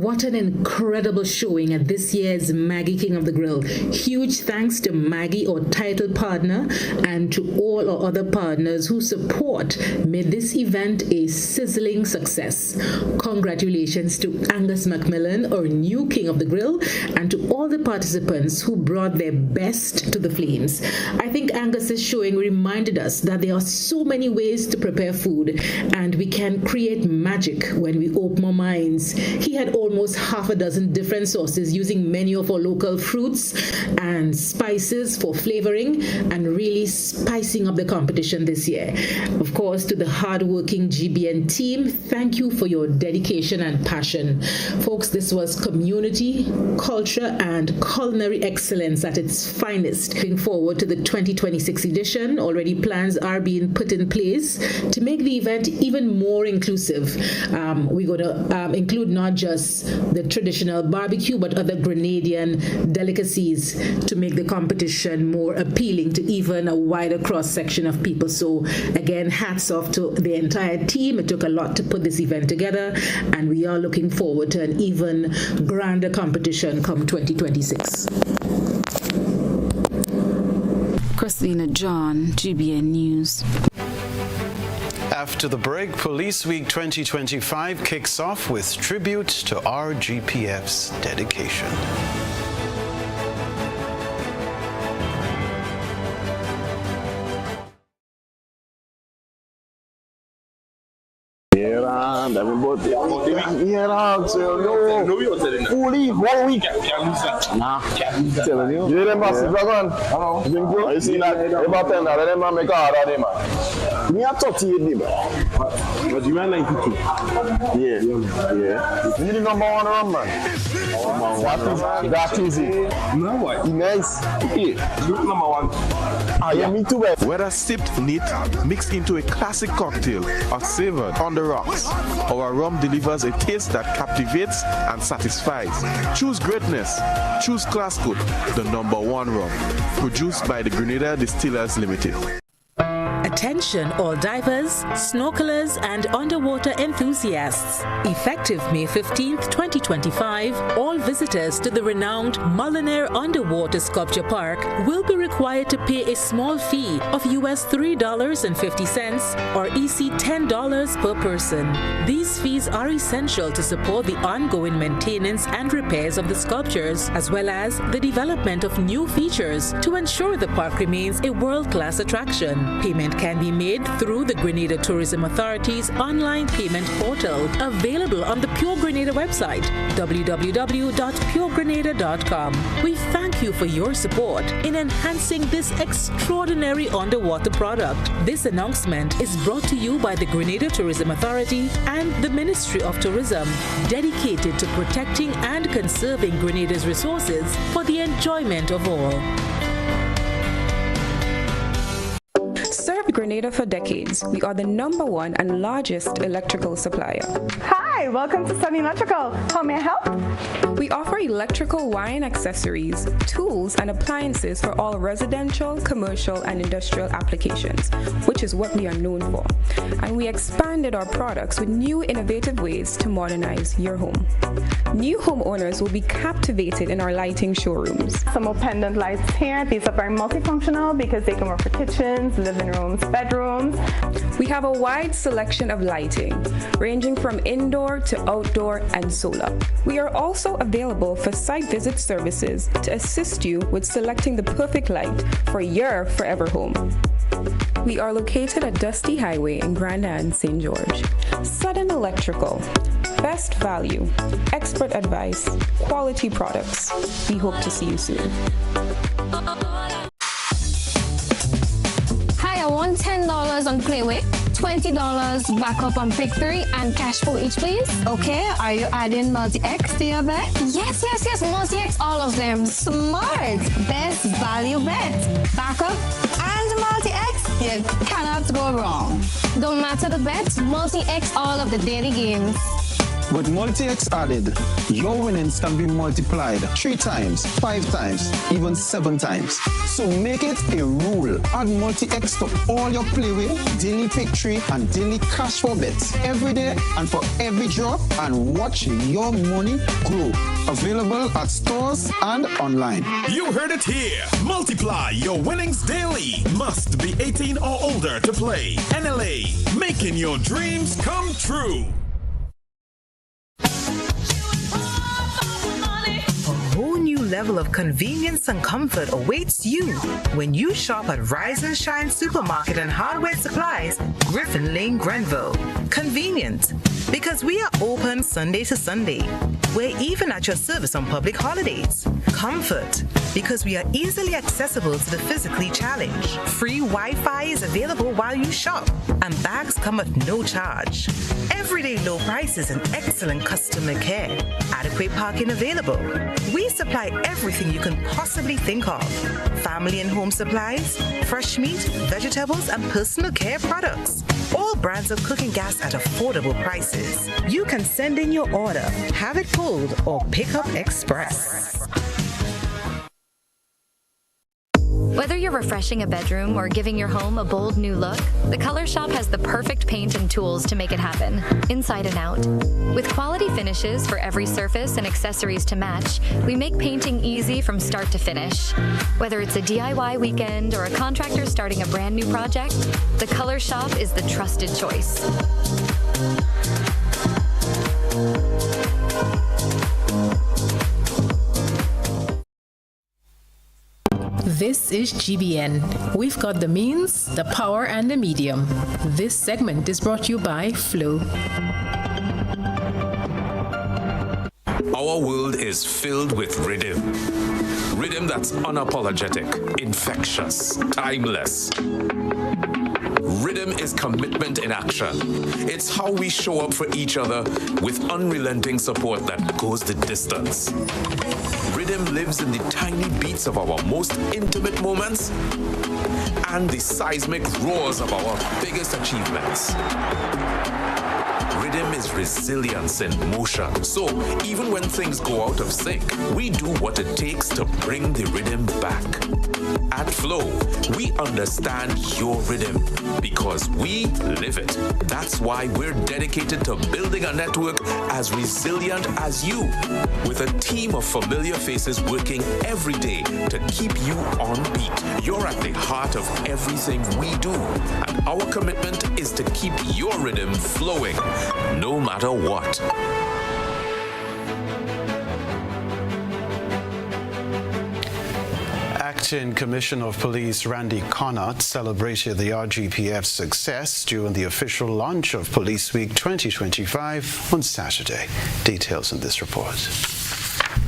[SPEAKER 6] What an incredible showing at this year's Maggie King of the Grill. Huge thanks to Maggie, our title partner, and to all our other partners whose support made this event a sizzling success. Congratulations to Angus Macmillan, our new King of the Grill, and to all the participants who brought their best to the flames. I think Angus's showing reminded us that there are so many ways to prepare food, and we can create magic when we open our minds. He had almost half a dozen different sauces using many of our local fruits and spices for flavoring and really spicing up the competition this year. Of course, to the hard-working GBN team, thank you for your dedication and passion. Folks, this was community, culture, and culinary excellence at its finest. Looking forward to the 2026 edition. Already plans are being put in place to make the event even more inclusive. We're going to include not just the traditional barbecue, but other Grenadian delicacies to make the competition more appealing to even a wider cross-section of people. So again, hats off to the entire team. It took a lot to put this event together, and we are looking forward to an even grander competition come 2026.
[SPEAKER 3] Christina John, GBN News.
[SPEAKER 2] After the break, Police Week 2025 kicks off with tribute to RGPF's dedication.
[SPEAKER 8] Me a 38, but you are 92. Yeah. You need the number one run, man. That is it. No, what? Nice. Yeah. Look, number one. Yeah, me too, man.
[SPEAKER 14] Whether sipped neat, mixed into a classic cocktail, or savored on the rocks, our rum delivers a taste that captivates and satisfies. Choose greatness. Choose Classcoat, the number one rum. Produced by the Grenada Distillers Limited.
[SPEAKER 19] Attention all divers, snorkelers and underwater enthusiasts. Effective May 15th, 2025, all visitors to the renowned Mullinair Underwater Sculpture Park will be required to pay a small fee of US $3.50 or EC $10 per person. These fees are essential to support the ongoing maintenance and repairs of the sculptures, as well as the development of new features to ensure the park remains a world-class attraction. Payment can be made through the Grenada Tourism Authority's online payment portal, available on the Pure Grenada website, www.puregrenada.com. We thank you for your support in enhancing this extraordinary underwater product. This announcement is brought to you by the Grenada Tourism Authority and the Ministry of Tourism, dedicated to protecting and conserving Grenada's resources for the enjoyment of all.
[SPEAKER 9] Served Grenada for decades. We are the #1 and largest electrical supplier.
[SPEAKER 10] Hi, welcome to Sunny Electrical. How may I help?
[SPEAKER 9] We offer electrical wiring accessories, tools, and appliances for all residential, commercial, and industrial applications, which is what we are known for. And we expanded our products with new innovative ways to modernize your home. New homeowners will be captivated in our lighting showrooms.
[SPEAKER 10] Some more pendant lights here. These are very multifunctional because they can work for kitchens, living rooms, bedrooms.
[SPEAKER 9] We have a wide selection of lighting, ranging from indoor to outdoor and solar. We are also available for site visit services to assist you with selecting the perfect light for your forever home. We are located at Dusty Highway in Grand Anne, St. George. Sudden Electrical. Best value, expert advice, quality products. We hope to see you soon.
[SPEAKER 12] Hi, I want $10 on Playway, $20 backup on Pick 3, and cash for each, please. Okay, are you adding Multi-X to your bet? Yes, Multi-X, all of them. Smart. Best value bet. Backup and Multi-X, you cannot go wrong. Don't matter the bet, Multi-X all of the daily games.
[SPEAKER 13] With Multi-X added, your winnings can be multiplied 3 times, 5 times, even 7 times. So make it a rule. Add Multi-X to all your Playway, daily Pick 3, and daily cash for bets every day and for every draw, and watch your money grow. Available at stores and online.
[SPEAKER 18] You heard it here. Multiply your winnings daily. Must be 18 or older to play. NLA, making your dreams come true.
[SPEAKER 26] Whole new level of convenience and comfort awaits you when you shop at Rise and Shine Supermarket and Hardware Supplies, Griffin Lane, Grenville. Convenient, because we are open Sunday to Sunday. We're even at your service on public holidays. Comfort, because we are easily accessible to the physically challenged. Free Wi-Fi is available while you shop, and bags come at no charge. everyday low prices and excellent customer care. Adequate parking available. We supply everything you can possibly think of. Family and home supplies, fresh meat, vegetables, and personal care products. All brands of cooking gas at affordable prices. You can send in your order, have it pulled, or pick up express.
[SPEAKER 11] Whether you're refreshing a bedroom or giving your home a bold new look, the Color Shop has the perfect paint and tools to make it happen, inside and out. With quality finishes for every surface and accessories to match, we make painting easy from start to finish. Whether it's a DIY weekend or a contractor starting a brand new project, the Color Shop is the trusted choice.
[SPEAKER 15] This is GBN. We've got the means, the power, and the medium. This segment is brought to you by Flow.
[SPEAKER 16] Our world is filled with rhythm. Rhythm that's unapologetic, infectious, timeless. Rhythm is commitment in action. It's how we show up for each other with unrelenting support that goes the distance. Rhythm lives in the tiny beats of our most intimate moments and the seismic roars of our biggest achievements. Rhythm is resilience in motion. So even when things go out of sync, we do what it takes to bring the rhythm back. At Flow, we understand your rhythm because we live it. That's why we're dedicated to building a network as resilient as you, with a team of familiar faces working every day to keep you on beat. You're at the heart of everything we do, and our commitment is to keep your rhythm flowing, no matter what.
[SPEAKER 2] Acting Commissioner of Police Randy Connaught celebrated the RGPF's success during the official launch of Police Week 2025 on Saturday. Details in this report.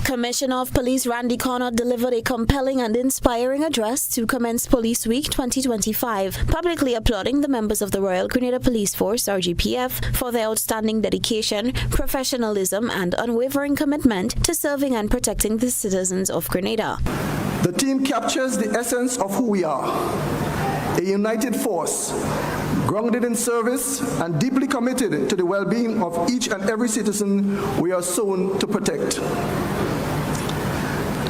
[SPEAKER 17] Commissioner of Police Randy Connaught delivered a compelling and inspiring address to commence Police Week 2025, publicly applauding the members of the Royal Grenada Police Force, RGPF, for their outstanding dedication, professionalism, and unwavering commitment to serving and protecting the citizens of Grenada.
[SPEAKER 20] The team captures the essence of who we are, a united force, grounded in service and deeply committed to the well-being of each and every citizen we are sworn to protect.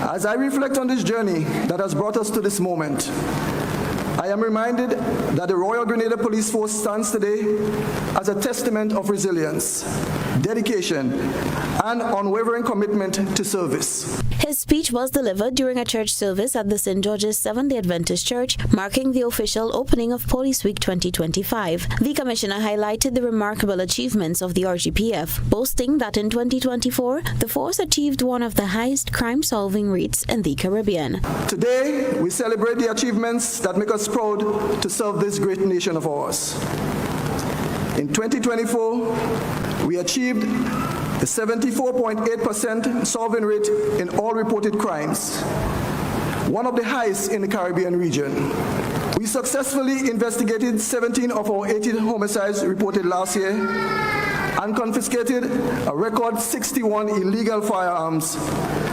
[SPEAKER 20] As I reflect on this journey that has brought us to this moment, I am reminded that the Royal Grenada Police Force stands today as a testament of resilience, dedication, and unwavering commitment to service.
[SPEAKER 17] His speech was delivered during a church service at the St. George's Seventh-day Adventist Church, marking the official opening of Police Week 2025. The Commissioner highlighted the remarkable achievements of the RGPF, boasting that in 2024, the force achieved one of the highest crime-solving rates in the Caribbean.
[SPEAKER 20] Today, we celebrate the achievements that make us proud to serve this great nation of ours. In 2024, we achieved a 74.8% solving rate in all reported crimes, one of the highest in the Caribbean region. We successfully investigated 17 of our 18 homicides reported last year and confiscated a record 61 illegal firearms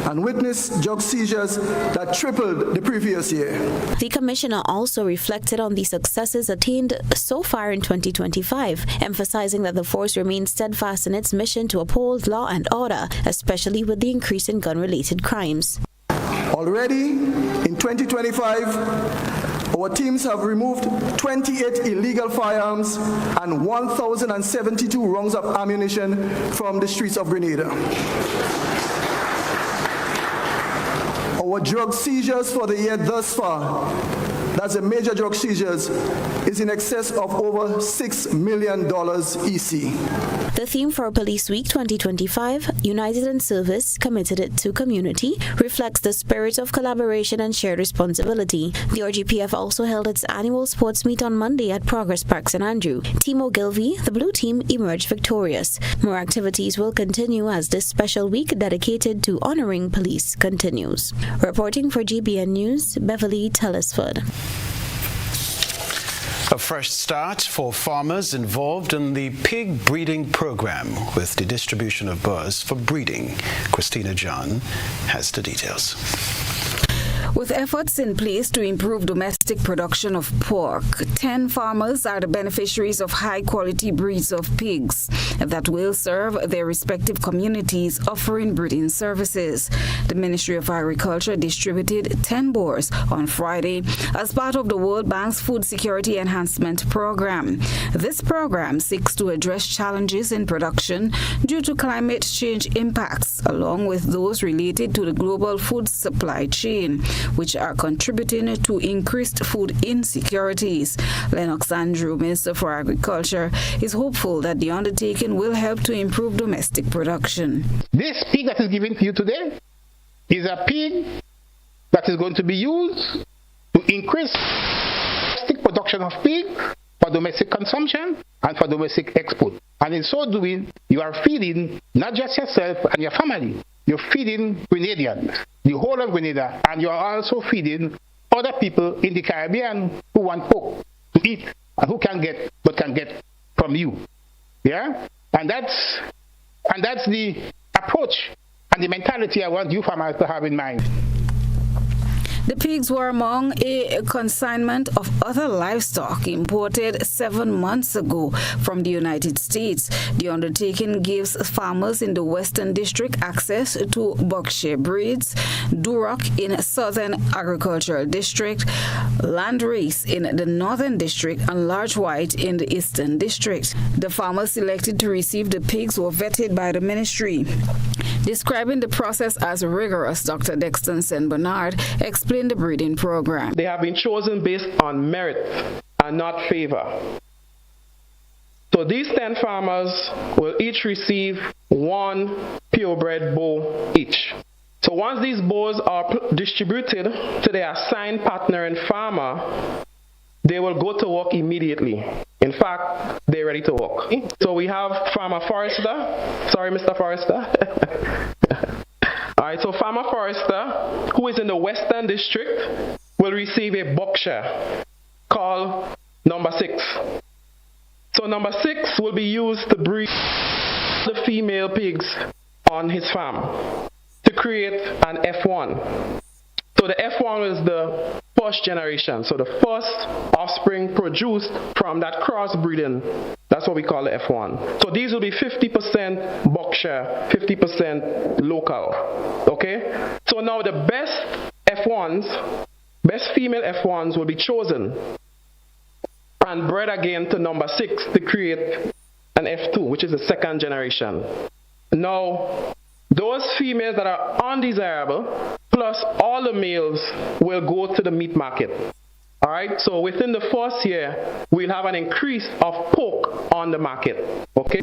[SPEAKER 20] and witnessed drug seizures that tripled the previous year.
[SPEAKER 17] The Commissioner also reflected on the successes attained so far in 2025, emphasizing that the force remains steadfast in its mission to uphold law and order, especially with the increase in gun-related crimes.
[SPEAKER 20] Already in 2025, our teams have removed 28 illegal firearms and 1,072 rounds of ammunition from the streets of Grenada. Our drug seizures for the year thus far, that's the major drug seizures, is in excess of over $6 million EC.
[SPEAKER 17] The theme for Police Week 2025, United in Service, Committed to Community, reflects the spirit of collaboration and shared responsibility. The RGPF also held its annual sports meet on Monday at Progress Park St. Andrew. Team Ogilvy, the blue team, emerged victorious. More activities will continue as this special week dedicated to honoring police continues. Reporting for GBN News, Beverly Telesford.
[SPEAKER 2] A fresh start for farmers involved in the pig breeding program with the distribution of burrs for breeding. Christina John has the details.
[SPEAKER 3] With efforts in place to improve domestic production of pork, 10 farmers are the beneficiaries of high-quality breeds of pigs that will serve their respective communities offering breeding services. The Ministry of Agriculture distributed 10 boars on Friday as part of the World Bank's Food Security Enhancement Program. This program seeks to address challenges in production due to climate change impacts, along with those related to the global food supply chain, which are contributing to increased food insecurities. Lennox Andrew, Minister for Agriculture, is hopeful that the undertaking will help to improve domestic production.
[SPEAKER 1] This pig that is given to you today is a pig that is going to be used to increase domestic production of pig for domestic consumption and for domestic export. And in so doing, you are feeding not just yourself and your family, you're feeding Grenadians, the whole of Grenada, and you're also feeding other people in the Caribbean who want pork to eat and who can get from you. Yeah? And that's the approach and the mentality I want you farmers to have in mind.
[SPEAKER 3] The pigs were among a consignment of other livestock imported 7 months ago from the United States. The undertaking gives farmers in the Western District access to Berkshire breeds, Duroc in Southern Agricultural District, Landrace in the Northern District, and Large White in the Eastern District. The farmers selected to receive the pigs were vetted by the ministry. Describing the process as rigorous, Dr. Dexton St. Bernard explained the breeding program.
[SPEAKER 7] They have been chosen based on merit and not favor. So these 10 farmers will each receive 1 purebred bull each. So once these bulls are distributed to their assigned partner and farmer, they will go to work immediately. In fact, they're ready to work. So we have Farmer Forrester. Sorry, Mr. Forrester. All right, so Farmer Forrester, who is in the Western District, will receive a Berkshire called number 6. So number 6 will be used to breed the female pigs on his farm to create an F1. So the F1 is the first generation, so the first offspring produced from that crossbreeding. That's what we call the F1. So these will be 50% Berkshire, 50% local. Okay? So now the best F1s, best female F1s will be chosen and bred again to number 6 to create an F2, which is the second generation. Now, those females that are undesirable, plus all the males, will go to the meat market. All right, so within the first year, we'll have an increase of pork on the market. Okay.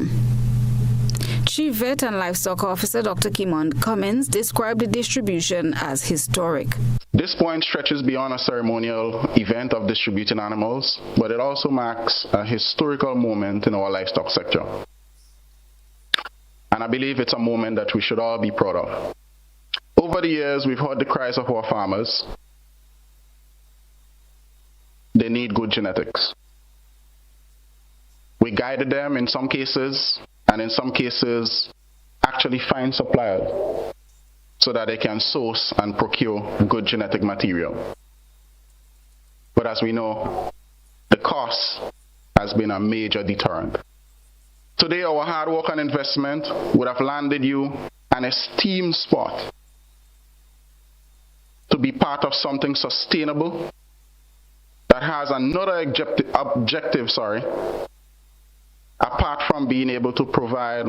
[SPEAKER 3] Chief Vet and Livestock Officer Dr. Kimon Cummins described the distribution as historic.
[SPEAKER 21] This point stretches beyond a ceremonial event of distributing animals, but it also marks a historical moment in our livestock sector. And I believe it's a moment that we should all be proud of. Over the years, we've heard the cries of our farmers. They need good genetics. We guided them in some cases, and in some cases, actually find suppliers so that they can source and procure good genetic material. But as we know, the cost has been a major deterrent. Today, our hard work and investment would have landed you an esteemed spot to be part of something sustainable that has another objective, apart from being able to provide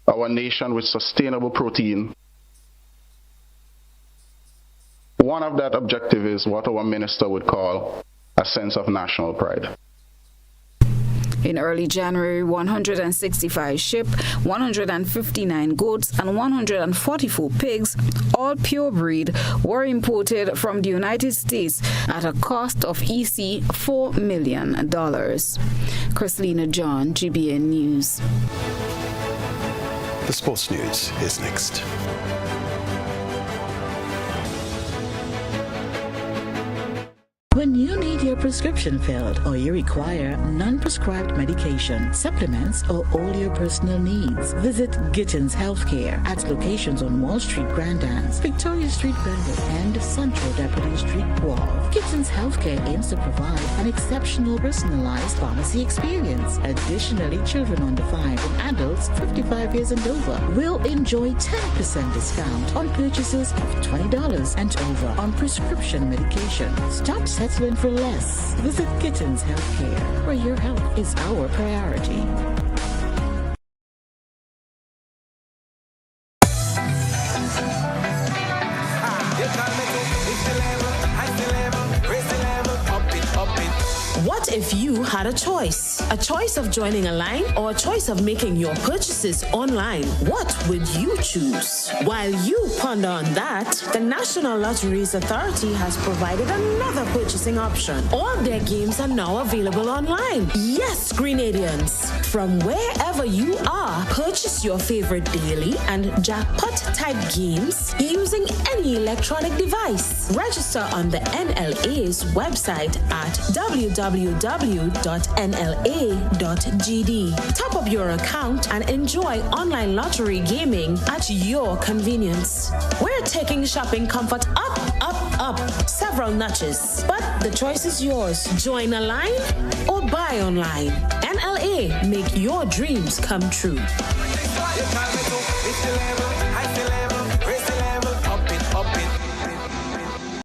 [SPEAKER 21] our nation with sustainable protein. One of that objective is what our minister would call a sense of national pride.
[SPEAKER 3] In early January, 165 sheep, 159 goats, and 144 pigs, all purebred, were imported from the United States at a cost of EC $4 million. Christina John, GBN News.
[SPEAKER 2] The sports news is next.
[SPEAKER 4] When you need your prescription filled or you require non-prescribed medication, supplements, or all your personal needs, visit Gittins Healthcare at locations on Wall Street, Grand Anse, Victoria Street, Brentwood, and Central Deputy Street, Wall. Gittins Healthcare aims to provide an exceptional personalized pharmacy experience. Additionally, children under 5 and adults 55 years and over will enjoy 10% discount on purchases of $20 and over on prescription medication. Stop settling for less. Visit Gittins Healthcare, where your health is our priority.
[SPEAKER 5] What if you had a choice? A choice of joining a line or a choice of making your purchases online? What would you choose? While you ponder on that, the National Lotteries Authority has provided another purchasing option. All their games are now available online. Yes, Grenadians, from wherever you are, purchase your favorite daily and jackpot type games using any electronic device. Register on the NLA's website at www.nla.gd. Top up your account and enjoy online lottery gaming at your convenience. We're taking shopping comfort up several notches, but the choice is yours. Join a line or buy online. NLA, make your dreams come true.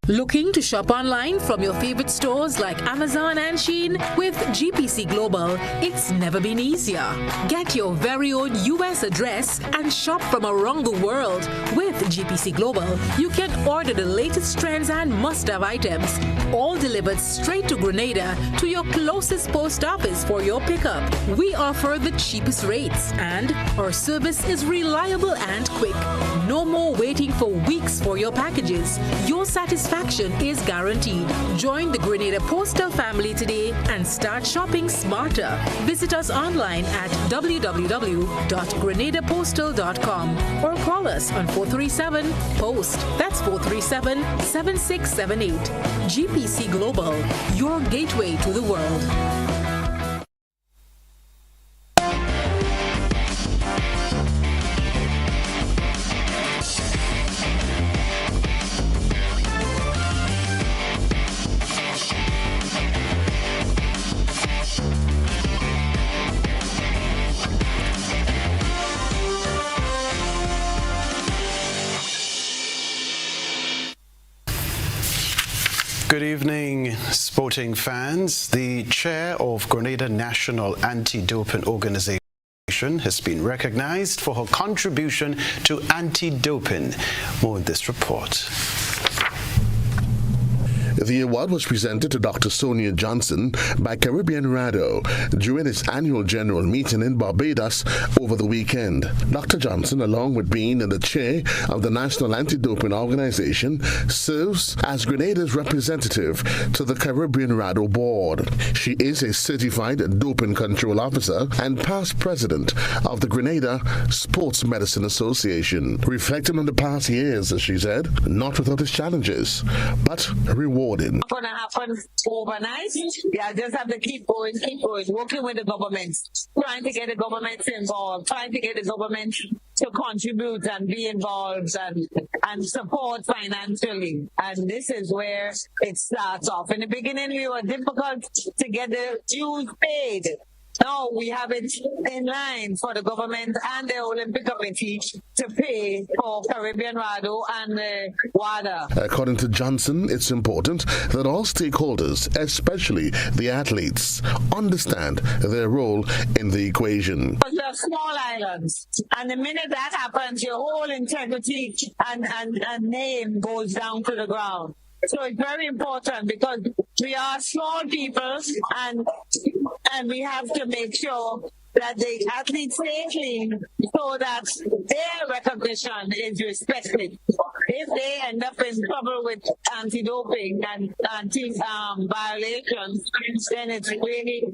[SPEAKER 15] Looking to shop online from your favorite stores like Amazon and Shein? With GPC Global, it's never been easier. Get your very own US address and shop from around the world. With GPC Global, you can order the latest trends and must-have items, all delivered straight to Grenada to your closest post office for your pickup. We offer the cheapest rates, and our service is reliable and quick. No more waiting for weeks for your packages. Your satisfaction is guaranteed. Join the Grenada Postal family today and start shopping smarter. Visit us online at www.grenadapostal.com or call us on 437-POST. That's 437-7678. GPC Global, your gateway to the world.
[SPEAKER 2] Good evening, sporting fans. The chair of Grenada National Anti-Doping Organization has been recognized for her contribution to anti-doping. More in this report.
[SPEAKER 22] The award was presented to Dr. Sonia Johnson by Caribbean Rado during its annual general meeting in Barbados over the weekend. Dr. Johnson, along with being the chair of the National Anti-Doping Organization, serves as Grenada's representative to the Caribbean Rado board. She is a certified doping control officer and past president of the Grenada Sports Medicine Association. Reflecting on the past years, as she said, not without its challenges, but rewarding.
[SPEAKER 23] Not going to happen overnight. Yeah, just have to keep going, working with the government, trying to get the government involved, trying to get the government to contribute and be involved and support financially. And this is where it starts off. In the beginning, we were difficult to get the dues paid. Now we have it in line for the government and the Olympic Committee to pay for Caribbean Rado and WADA.
[SPEAKER 22] According to Johnson, it's important that all stakeholders, especially the athletes, understand their role in the equation.
[SPEAKER 23] Because they're small islands, and the minute that happens, your whole integrity and name goes down to the ground. So it's very important because we are small people and we have to make sure that the athletes stay clean so that their recognition is respected. If they end up in trouble with anti-doping and anti-violations, then it's really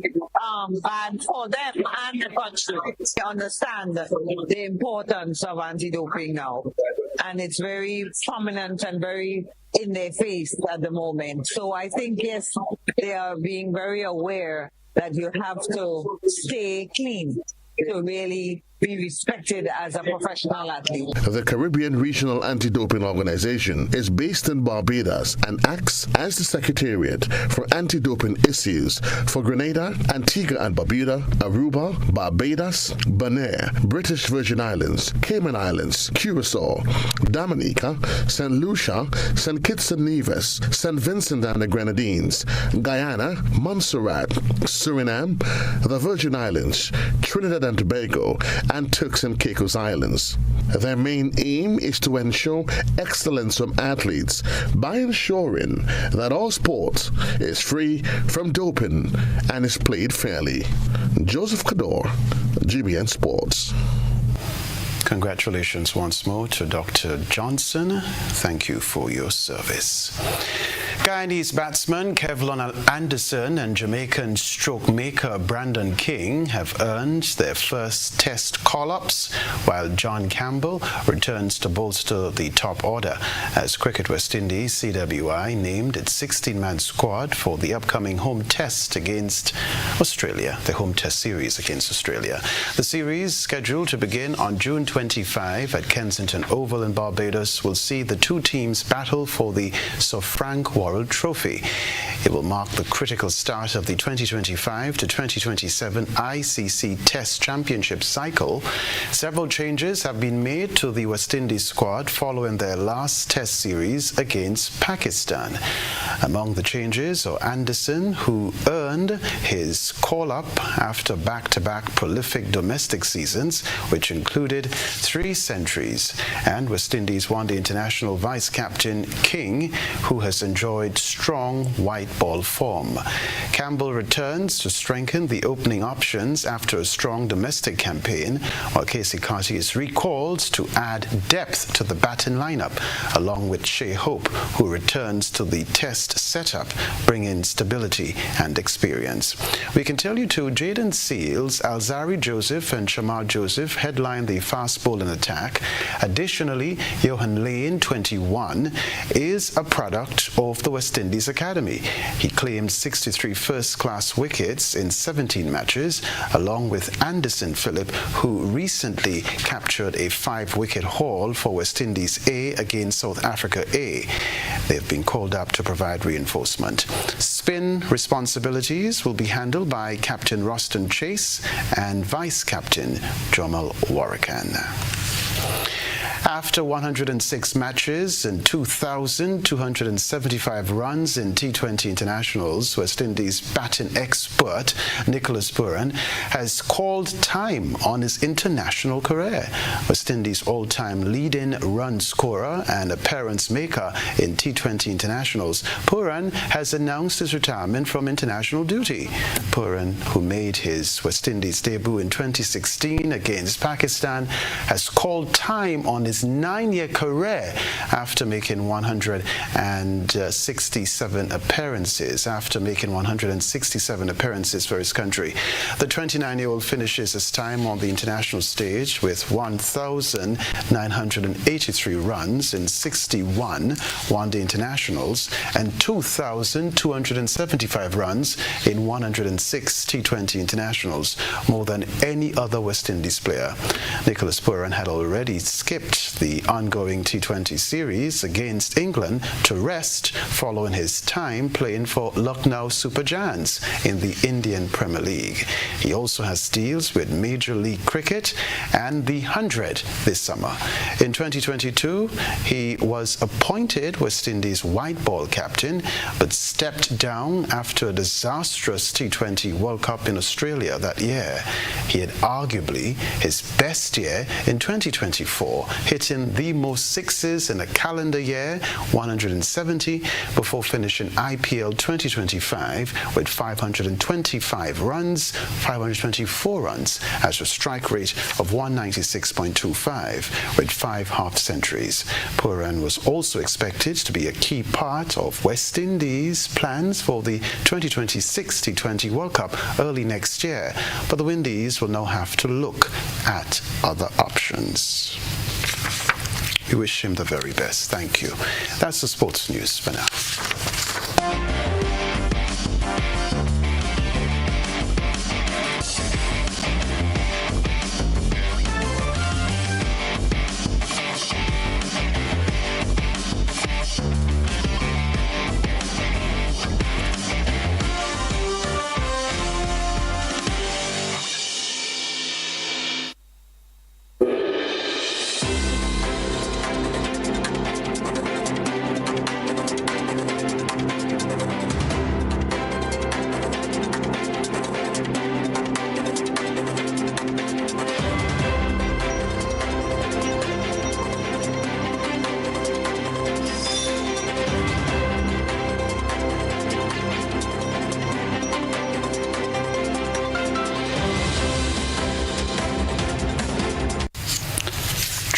[SPEAKER 23] bad for them and the country. They understand the importance of anti-doping now. and it's very prominent and very in their face at the moment. So I think, yes, they are being very aware that you have to stay clean to really be respected as a professional athlete.
[SPEAKER 22] The Caribbean Regional Anti-Doping Organization is based in Barbados and acts as the secretariat for anti-doping issues for Grenada, Antigua and Barbuda, Aruba, Barbados, Bonaire, British Virgin Islands, Cayman Islands, Curacao, Dominica, St. Lucia, St. Kitts and Nevis, St. Vincent and the Grenadines, Guyana, Montserrat, Suriname, the Virgin Islands, Trinidad and Tobago, and Turks and Caicos Islands. Their main aim is to ensure excellence from athletes by ensuring that all sport is free from doping and is played fairly. Joseph Cador, GBN Sports.
[SPEAKER 2] Congratulations once more to Dr. Johnson. Thank you for your service. Guyanese batsman Kevlon Anderson and Jamaican stroke maker Brandon King have earned their first test call-ups, while John Campbell returns to bolster the top order as Cricket West Indies CWI named its 16-man squad for the upcoming home test against Australia, the home test series against Australia. The series, scheduled to begin on June 25 at Kensington Oval in Barbados, will see the two teams battle for the Sir Frank Worrell Trophy. It will mark the critical start of the 2025 to 2027 ICC Test Championship cycle. Several changes have been made to the West Indies squad following their last Test series against Pakistan. Among the changes are Anderson, who earned his call-up after back-to-back prolific domestic seasons, which included 3 centuries, and West Indies one-day international vice-captain King, who has enjoyed strong white ball form. Campbell returns to strengthen the opening options after a strong domestic campaign, while Casey Carty is recalled to add depth to the batting lineup, along with Shea Hope, who returns to the test setup, bringing stability and experience. We can tell you too, Jaden Seals, Alzari Joseph and Shamal Joseph headline the fast bowling attack. Additionally, Johan Lane, 21, is a product of the West Indies Academy. He claimed 63 first-class wickets in 17 matches, along with Anderson Phillip, who recently captured a 5-wicket haul for West Indies A against South Africa A. They've been called up to provide reinforcement. Spin responsibilities will be handled by Captain Roston Chase and Vice-Captain Jomal Warrican. After 106 matches and 2,275 runs in T20 internationals, West Indies batting expert Nicholas Pooran has called time on his international career. West Indies all-time leading run scorer and appearance maker in T20 internationals, Pooran has announced his retirement from international duty. Pooran, who made his West Indies debut in 2016 against Pakistan, has called time on his 9-year career after making 167 appearances for his country. The 29-year-old finishes his time on the international stage with 1,983 runs in 61 one-day internationals and 2,275 runs in 106 T20 internationals, more than any other West Indies player. Nicholas Pooran had already skipped the ongoing T20 series against England to rest following his time playing for Lucknow Super Giants in the Indian Premier League. He also has deals with Major League Cricket and the 100 this summer. In 2022, he was appointed West Indies white ball captain, but stepped down after a disastrous T20 World Cup in Australia that year. He had arguably his best year in 2024, hitting the most sixes in a calendar year, 170, before finishing IPL 2025 with 524 runs at a strike rate of 196.25 with 5 half centuries. Pooran was also expected to be a key part of West Indies' plans for the 2026 T20 World Cup early next year, but the Windies will now have to look at other options. We wish him the very best. Thank you. That's the sports news for now.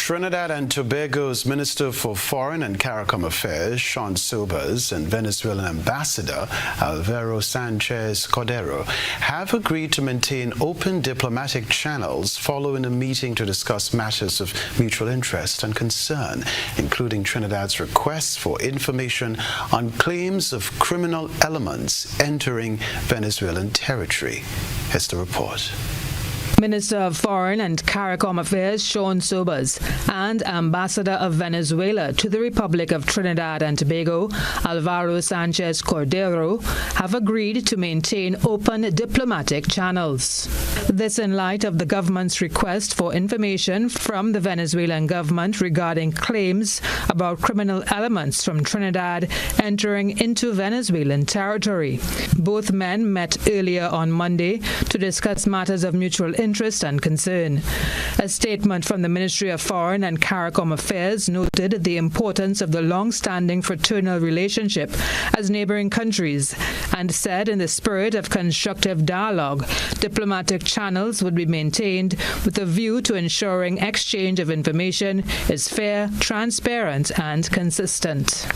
[SPEAKER 2] Trinidad and Tobago's Minister for Foreign and CARICOM Affairs, Sean Sobers, and Venezuelan Ambassador Alvaro Sanchez Cordero have agreed to maintain open diplomatic channels following a meeting to discuss matters of mutual interest and concern, including Trinidad's requests for information on claims of criminal elements entering Venezuelan territory. Here's the report.
[SPEAKER 6] Minister of Foreign and CARICOM Affairs Sean Sobers and Ambassador of Venezuela to the Republic of Trinidad and Tobago, Alvaro Sanchez Cordero, have agreed to maintain open diplomatic channels. This in light of the government's request for information from the Venezuelan government regarding claims about criminal elements from Trinidad entering into Venezuelan territory. Both men met earlier on Monday to discuss matters of mutual interest and concern. A statement from the Ministry of Foreign and CARICOM Affairs noted the importance of the long-standing fraternal relationship as neighboring countries and said in the spirit of constructive dialogue, diplomatic channels would be maintained with a view to ensuring exchange of information is fair, transparent, and consistent.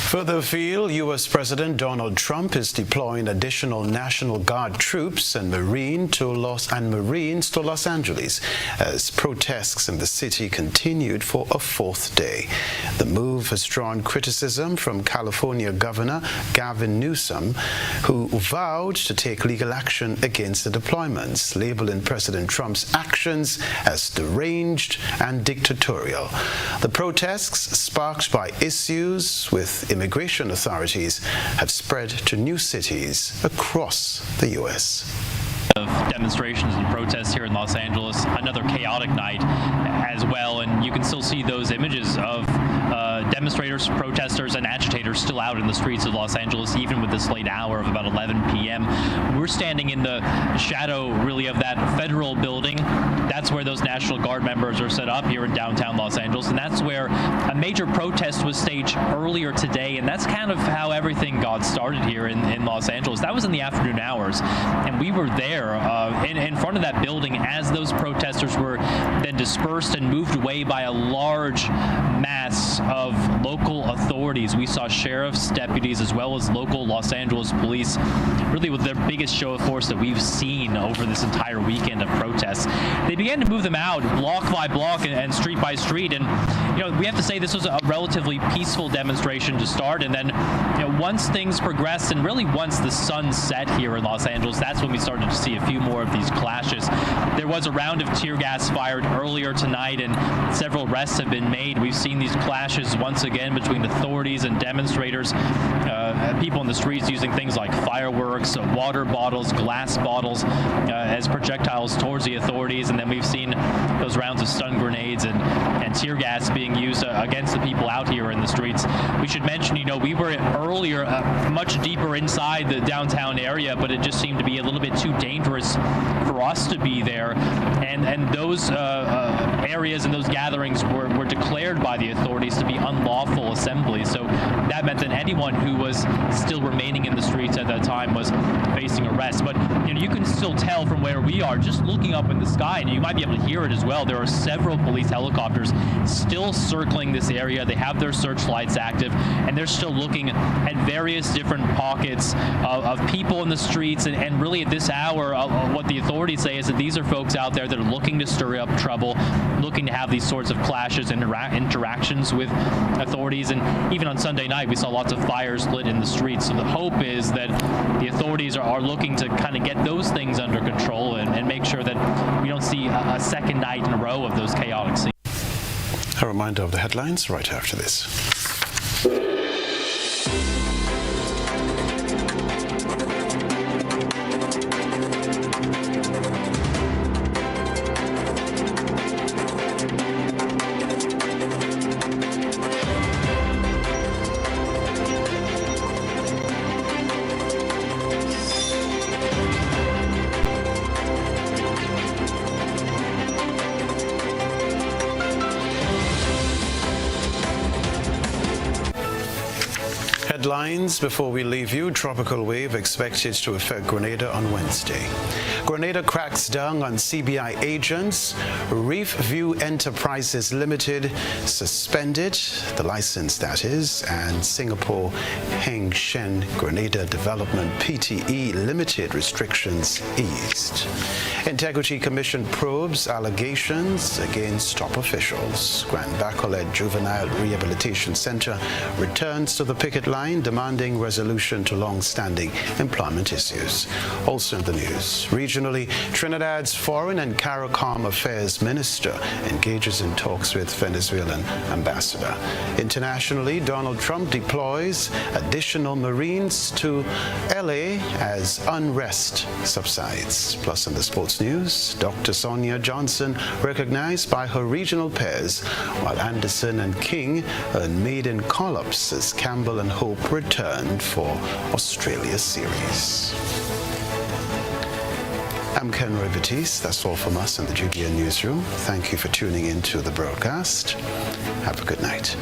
[SPEAKER 2] Further afield, U.S. President Donald Trump is deploying additional National Guard troops and Marines to Los Angeles as protests in the city continued for a fourth day. The move has drawn criticism from California Governor Gavin Newsom, who vowed to take legal action against the deployments, labeling President Trump's actions as deranged and dictatorial. The protests, sparked by issues with immigration authorities, have spread to new cities across the U.S.
[SPEAKER 8] Of demonstrations and protests here in Los Angeles, another chaotic night as well, and you can still see those images of demonstrators, protesters, and agitators still out in the streets of Los Angeles, even with this late hour of about 11 p.m. We're standing in the shadow, really, of that federal building. That's where those National Guard members are set up here in downtown Los Angeles, and that's where a major protest was staged earlier today, and that's kind of how everything got started here in Los Angeles. That was in the afternoon hours, and we were there in front of that building as those protesters were then dispersed and moved away by a large mass of local authorities. We saw sheriffs, deputies, as well as local Los Angeles police, really with their biggest show of force that we've seen over this entire weekend of protests. They began to move them out block by block and street by street, and we have to say this was a relatively peaceful demonstration to start, and then once things progressed and really once the sun set here in Los Angeles, that's when we started to see a few more of these clashes. There was a round of tear gas fired earlier tonight, and several arrests have been made. We've seen these clashes once again between authorities and demonstrators, people in the streets using things like fireworks, water bottles, glass bottles as projectiles towards the authorities, and then we've seen those rounds of stun grenades and tear gas being used against the people out here in the streets. We should mention, we were earlier much deeper inside the downtown area, but it just seemed to be a little bit too dangerous for us to be there, and those areas and those gatherings were declared by the authorities to be unlawful assemblies. So that meant that anyone who was still remaining in the streets at that time was facing arrest. But you can still tell from where we are, just looking up in the sky, and you might be able to hear it as well. There are several police helicopters still circling this area. They have their searchlights active, and they're still looking at various different pockets of people in the streets. And really at this hour, what the authorities say is that these are folks out there that are looking to stir up trouble, looking to have these sorts of clashes and interactions with authorities. And even on Sunday night, we saw lots of fires lit in the streets. So the hope is that the authorities are looking to kind of get those things under control and make sure that we don't see a second night in a row of those chaotic scenes.
[SPEAKER 2] A reminder of the headlines right after this. Headlines before we leave you. Tropical wave expected to affect Grenada on Wednesday. Grenada cracks down on CBI agents. Reef View Enterprises Limited suspended, the license that is, and Singapore Heng Shen Grenada Development PTE Limited restrictions eased. Integrity Commission probes allegations against top officials. Grand Bacolet Juvenile Rehabilitation Center returns to the picket line, demanding resolution to long-standing employment issues. Also in the news, regionally, Trinidad's Foreign and CARICOM Affairs Minister engages in talks with Venezuelan ambassador. Internationally, Donald Trump deploys additional Marines to LA as unrest subsides. Plus in the sports news, Dr. Sonia Johnson recognized by her regional peers, while Anderson and King earned maiden call-ups as Campbell and Hope returned for Australia series. I'm Kenroy, Baptiste. That's all from us in the GBN newsroom. Thank you for tuning in to the broadcast. Have a good night.